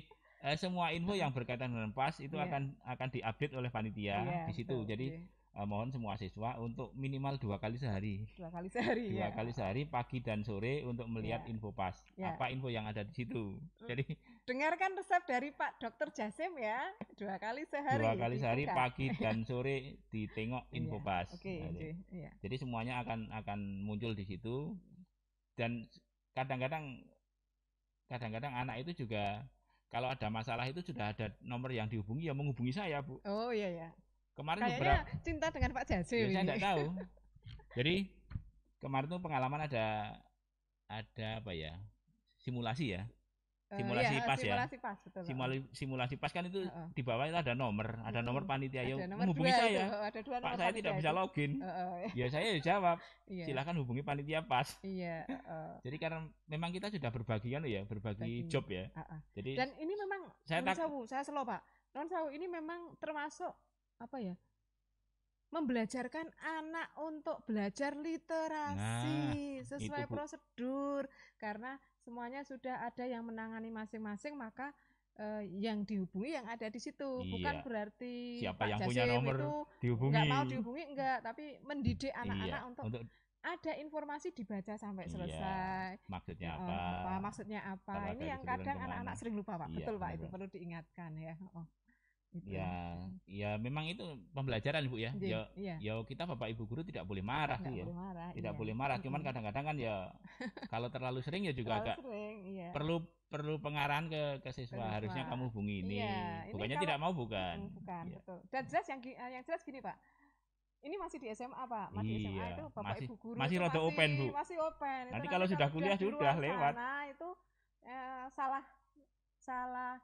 Speaker 2: semua info yang berkaitan dengan PAS itu akan diupdate oleh panitia di situ. Jadi mohon semua siswa untuk minimal 2 kali sehari.
Speaker 1: 2 kali sehari.
Speaker 2: 2 kali sehari pagi dan sore untuk melihat info PAS. Apa info yang ada di situ. Jadi
Speaker 1: dengarkan resep dari Pak Dokter Jasim ya. 2 kali sehari.
Speaker 2: 2 kali sehari pagi dan sore ditengok info PAS. Jadi semuanya akan muncul di situ. Dan kadang-kadang anak itu juga kalau ada masalah itu sudah ada nomor yang dihubungi, ya menghubungi saya, Bu.
Speaker 1: Oh iya.
Speaker 2: Kemarin
Speaker 1: kayaknya cinta dengan Pak Jasim.
Speaker 2: Saya tidak tahu. Jadi kemarin tuh pengalaman ada apa ya? Simulasi ya. Simulasi PAS ya.
Speaker 1: Betul.
Speaker 2: Simulasi PAS kan itu di bawah itu ada nomor panitia yang menghubungi saya.
Speaker 1: Ada 2
Speaker 2: Pak, saya tidak bisa login. Ya saya jawab. Silakan hubungi panitia PAS.
Speaker 1: Iya.
Speaker 2: Jadi karena memang kita sudah berbagi job ya. Jadi
Speaker 1: dan ini memang saya slow Pak. Ini memang termasuk apa ya? Membelajarkan anak untuk belajar literasi sesuai prosedur, karena semuanya sudah ada yang menangani masing-masing, maka yang dihubungi yang ada di situ. Bukan berarti
Speaker 2: siapa
Speaker 1: Pak
Speaker 2: yang
Speaker 1: Jasim
Speaker 2: punya nomor
Speaker 1: itu
Speaker 2: dihubungi.
Speaker 1: nggak mau dihubungi, tapi mendidik anak-anak untuk ada informasi dibaca sampai selesai.
Speaker 2: Maksudnya
Speaker 1: apa? Ini yang kadang anak-anak sering lupa, Pak. Betul, Pak, itu perlu diingatkan ya.
Speaker 2: Gitu. Ya memang itu pembelajaran, Bu ya. Ya kita Bapak Ibu guru tidak boleh marah sih ya. Tidak boleh marah, cuman kadang-kadang kan ya kalau terlalu sering ya juga agak perlu pengarahan ke siswa. Harusnya kamu hubungi ini. Bukannya tidak mau, bukan.
Speaker 1: Betul. Dan jelas yang jelas gini, Pak. Ini masih di SMA, Pak. Masih SMA itu Bapak Ibu guru
Speaker 2: masih rada open, Bu.
Speaker 1: Masih open.
Speaker 2: Nanti kalau sudah kuliah sudah lewat.
Speaker 1: Nah, itu salah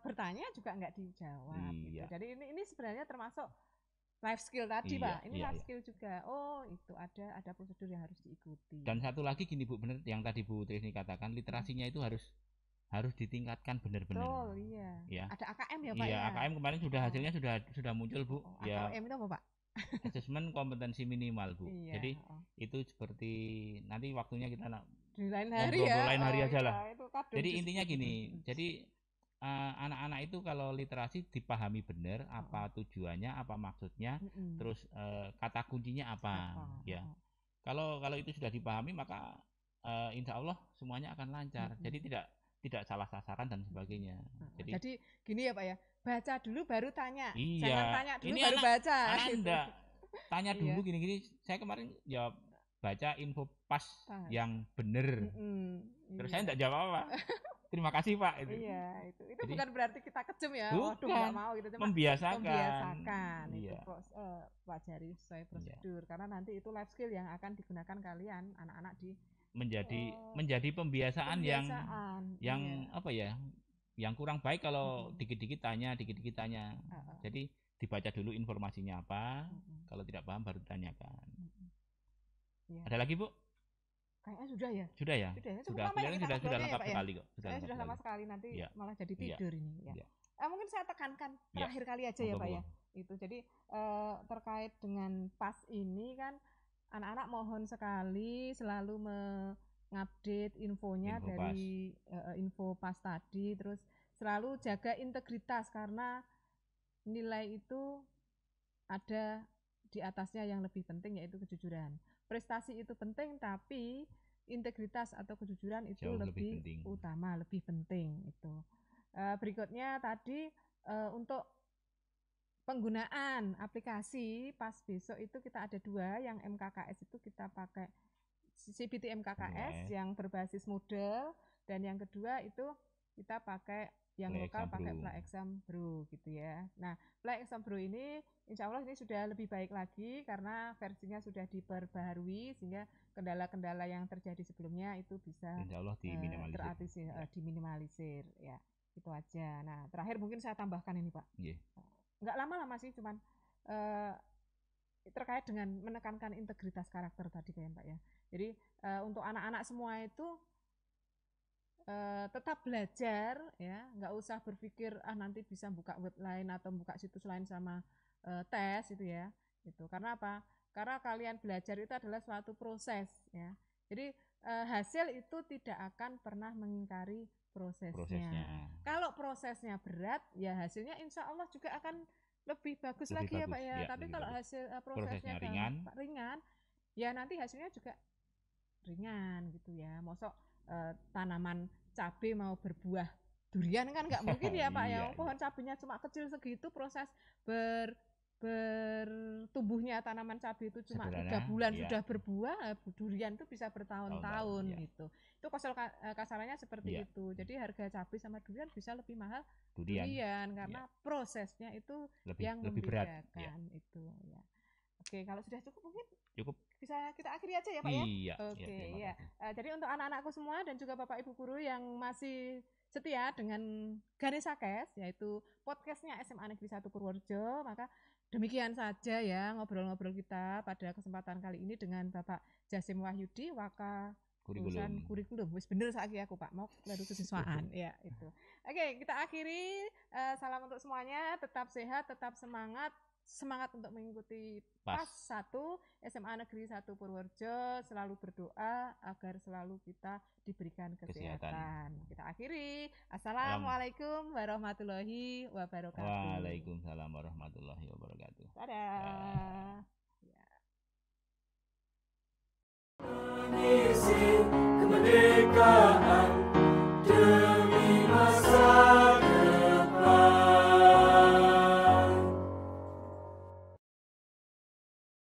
Speaker 1: bertanya juga nggak dijawab. Gitu. Jadi ini sebenarnya termasuk life skill tadi, Pak. Ini life skill juga. Oh, itu ada prosedur yang harus diikuti.
Speaker 2: Dan satu lagi gini, Bu, benar yang tadi Bu Trini katakan, literasinya itu harus ditingkatkan benar-benar.
Speaker 1: Oh, iya.
Speaker 2: Ya.
Speaker 1: Ada AKM ya, Pak?
Speaker 2: Iya, AKM kemarin hasilnya sudah muncul, Bu.
Speaker 1: AKM itu apa, Pak?
Speaker 2: Asesmen kompetensi minimal, Bu. Jadi itu seperti nanti waktunya kita
Speaker 1: di lain hari
Speaker 2: lain hari aja lah. Jadi intinya
Speaker 1: gitu.
Speaker 2: gini, jadi anak-anak itu kalau literasi dipahami benar apa tujuannya, apa maksudnya, terus kata kuncinya apa. Ya. Kalau itu sudah dipahami maka insya Allah semuanya akan lancar. Jadi tidak salah sasaran dan sebagainya.
Speaker 1: Jadi gini ya Pak ya, baca dulu baru tanya.
Speaker 2: Iya.
Speaker 1: Jangan tanya dulu
Speaker 2: ini
Speaker 1: baru baca.
Speaker 2: Anak enggak tanya dulu gini-gini. Saya kemarin jawab baca info PAS yang benar. Terus saya enggak jawab apa. Terima kasih Pak.
Speaker 1: Iya, itu jadi, bukan berarti kita kejem ya.
Speaker 2: Waduh
Speaker 1: nggak mau gitu, cuma
Speaker 2: membiasakan.
Speaker 1: Itu pelajari sesuai prosedur. Karena nanti itu life skill yang akan digunakan kalian anak-anak di
Speaker 2: menjadi pembiasaan yang apa ya? Yang kurang baik kalau dikit-dikit tanya. Jadi dibaca dulu informasinya apa. Kalau tidak paham baru ditanyakan. Ada lagi, Bu?
Speaker 1: Kayaknya sudah ya.
Speaker 2: Sudah lengkap sekali kok.
Speaker 1: Sudah sama sekali, nanti malah jadi tidur ini ya. Mungkin saya tekankan terakhir kali aja ya Pak ya. Itu jadi terkait dengan PAS ini kan anak-anak mohon sekali selalu mengupdate infonya dari info PAS tadi, terus selalu jaga integritas karena nilai itu ada di atasnya yang lebih penting yaitu kejujuran. Prestasi itu penting, tapi integritas atau kejujuran itu lebih utama, lebih penting itu. Berikutnya tadi untuk penggunaan aplikasi PAS besok itu kita ada 2, yang MKKS itu kita pakai CBT MKKS yang berbasis model, dan yang kedua itu kita pakai yang lokal pakai Play Exam Bro gitu ya. Nah, Play Exam Bro ini insya Allah ini sudah lebih baik lagi karena versinya sudah diperbaharui sehingga kendala-kendala yang terjadi sebelumnya itu bisa
Speaker 2: insya Allah
Speaker 1: diminimalisir ya. Itu aja. Nah, terakhir mungkin saya tambahkan ini Pak. Nggak lama-lama sih, cuman terkait dengan menekankan integritas karakter tadi ya Pak ya. Jadi untuk anak-anak semua itu tetap belajar ya, nggak usah berpikir nanti bisa buka web lain atau buka situs lain sama tes itu ya. Itu karena apa? Karena kalian belajar itu adalah suatu proses ya. Jadi hasil itu tidak akan pernah mengingkari prosesnya. Kalau prosesnya berat, ya hasilnya insya Allah juga akan lebih bagus lagi ya Pak ya. Tapi kalau hasil prosesnya ringan, ya nanti hasilnya juga ringan gitu ya. Mosok tanaman cabai mau berbuah durian kan nggak mungkin ya Pak ya. Pohon cabainya cuma kecil segitu, proses bertumbuhnya tanaman cabai itu cuma 3 bulan sudah berbuah, durian itu bisa bertahun-tahun gitu. Itu kasarannya seperti itu. Jadi harga cabai sama durian bisa lebih mahal durian karena prosesnya itu yang membedakan itu ya. Oke, kalau sudah cukup mungkin bisa kita akhiri aja ya Pak ya. Oke ya. Jadi untuk anak-anakku semua dan juga Bapak Ibu guru yang masih setia dengan Ganesha Cast, yaitu podcastnya SMA Negeri 1 Purworejo, maka demikian saja ya ngobrol-ngobrol kita pada kesempatan kali ini dengan Bapak Jasim Wahyudi, Waka kurikulum. Wis bener saiki aku Pak, mau lalu kesiswaan ya itu. Oke, kita akhiri. Salam untuk semuanya, tetap sehat, tetap semangat untuk mengikuti PAS 1 SMA Negeri 1 Purworejo. Selalu berdoa agar selalu kita diberikan kesehatan. Kita akhiri. Assalamualaikum warahmatullahi wabarakatuh.
Speaker 2: Waalaikumsalam warahmatullahi wabarakatuh.
Speaker 1: Dadah.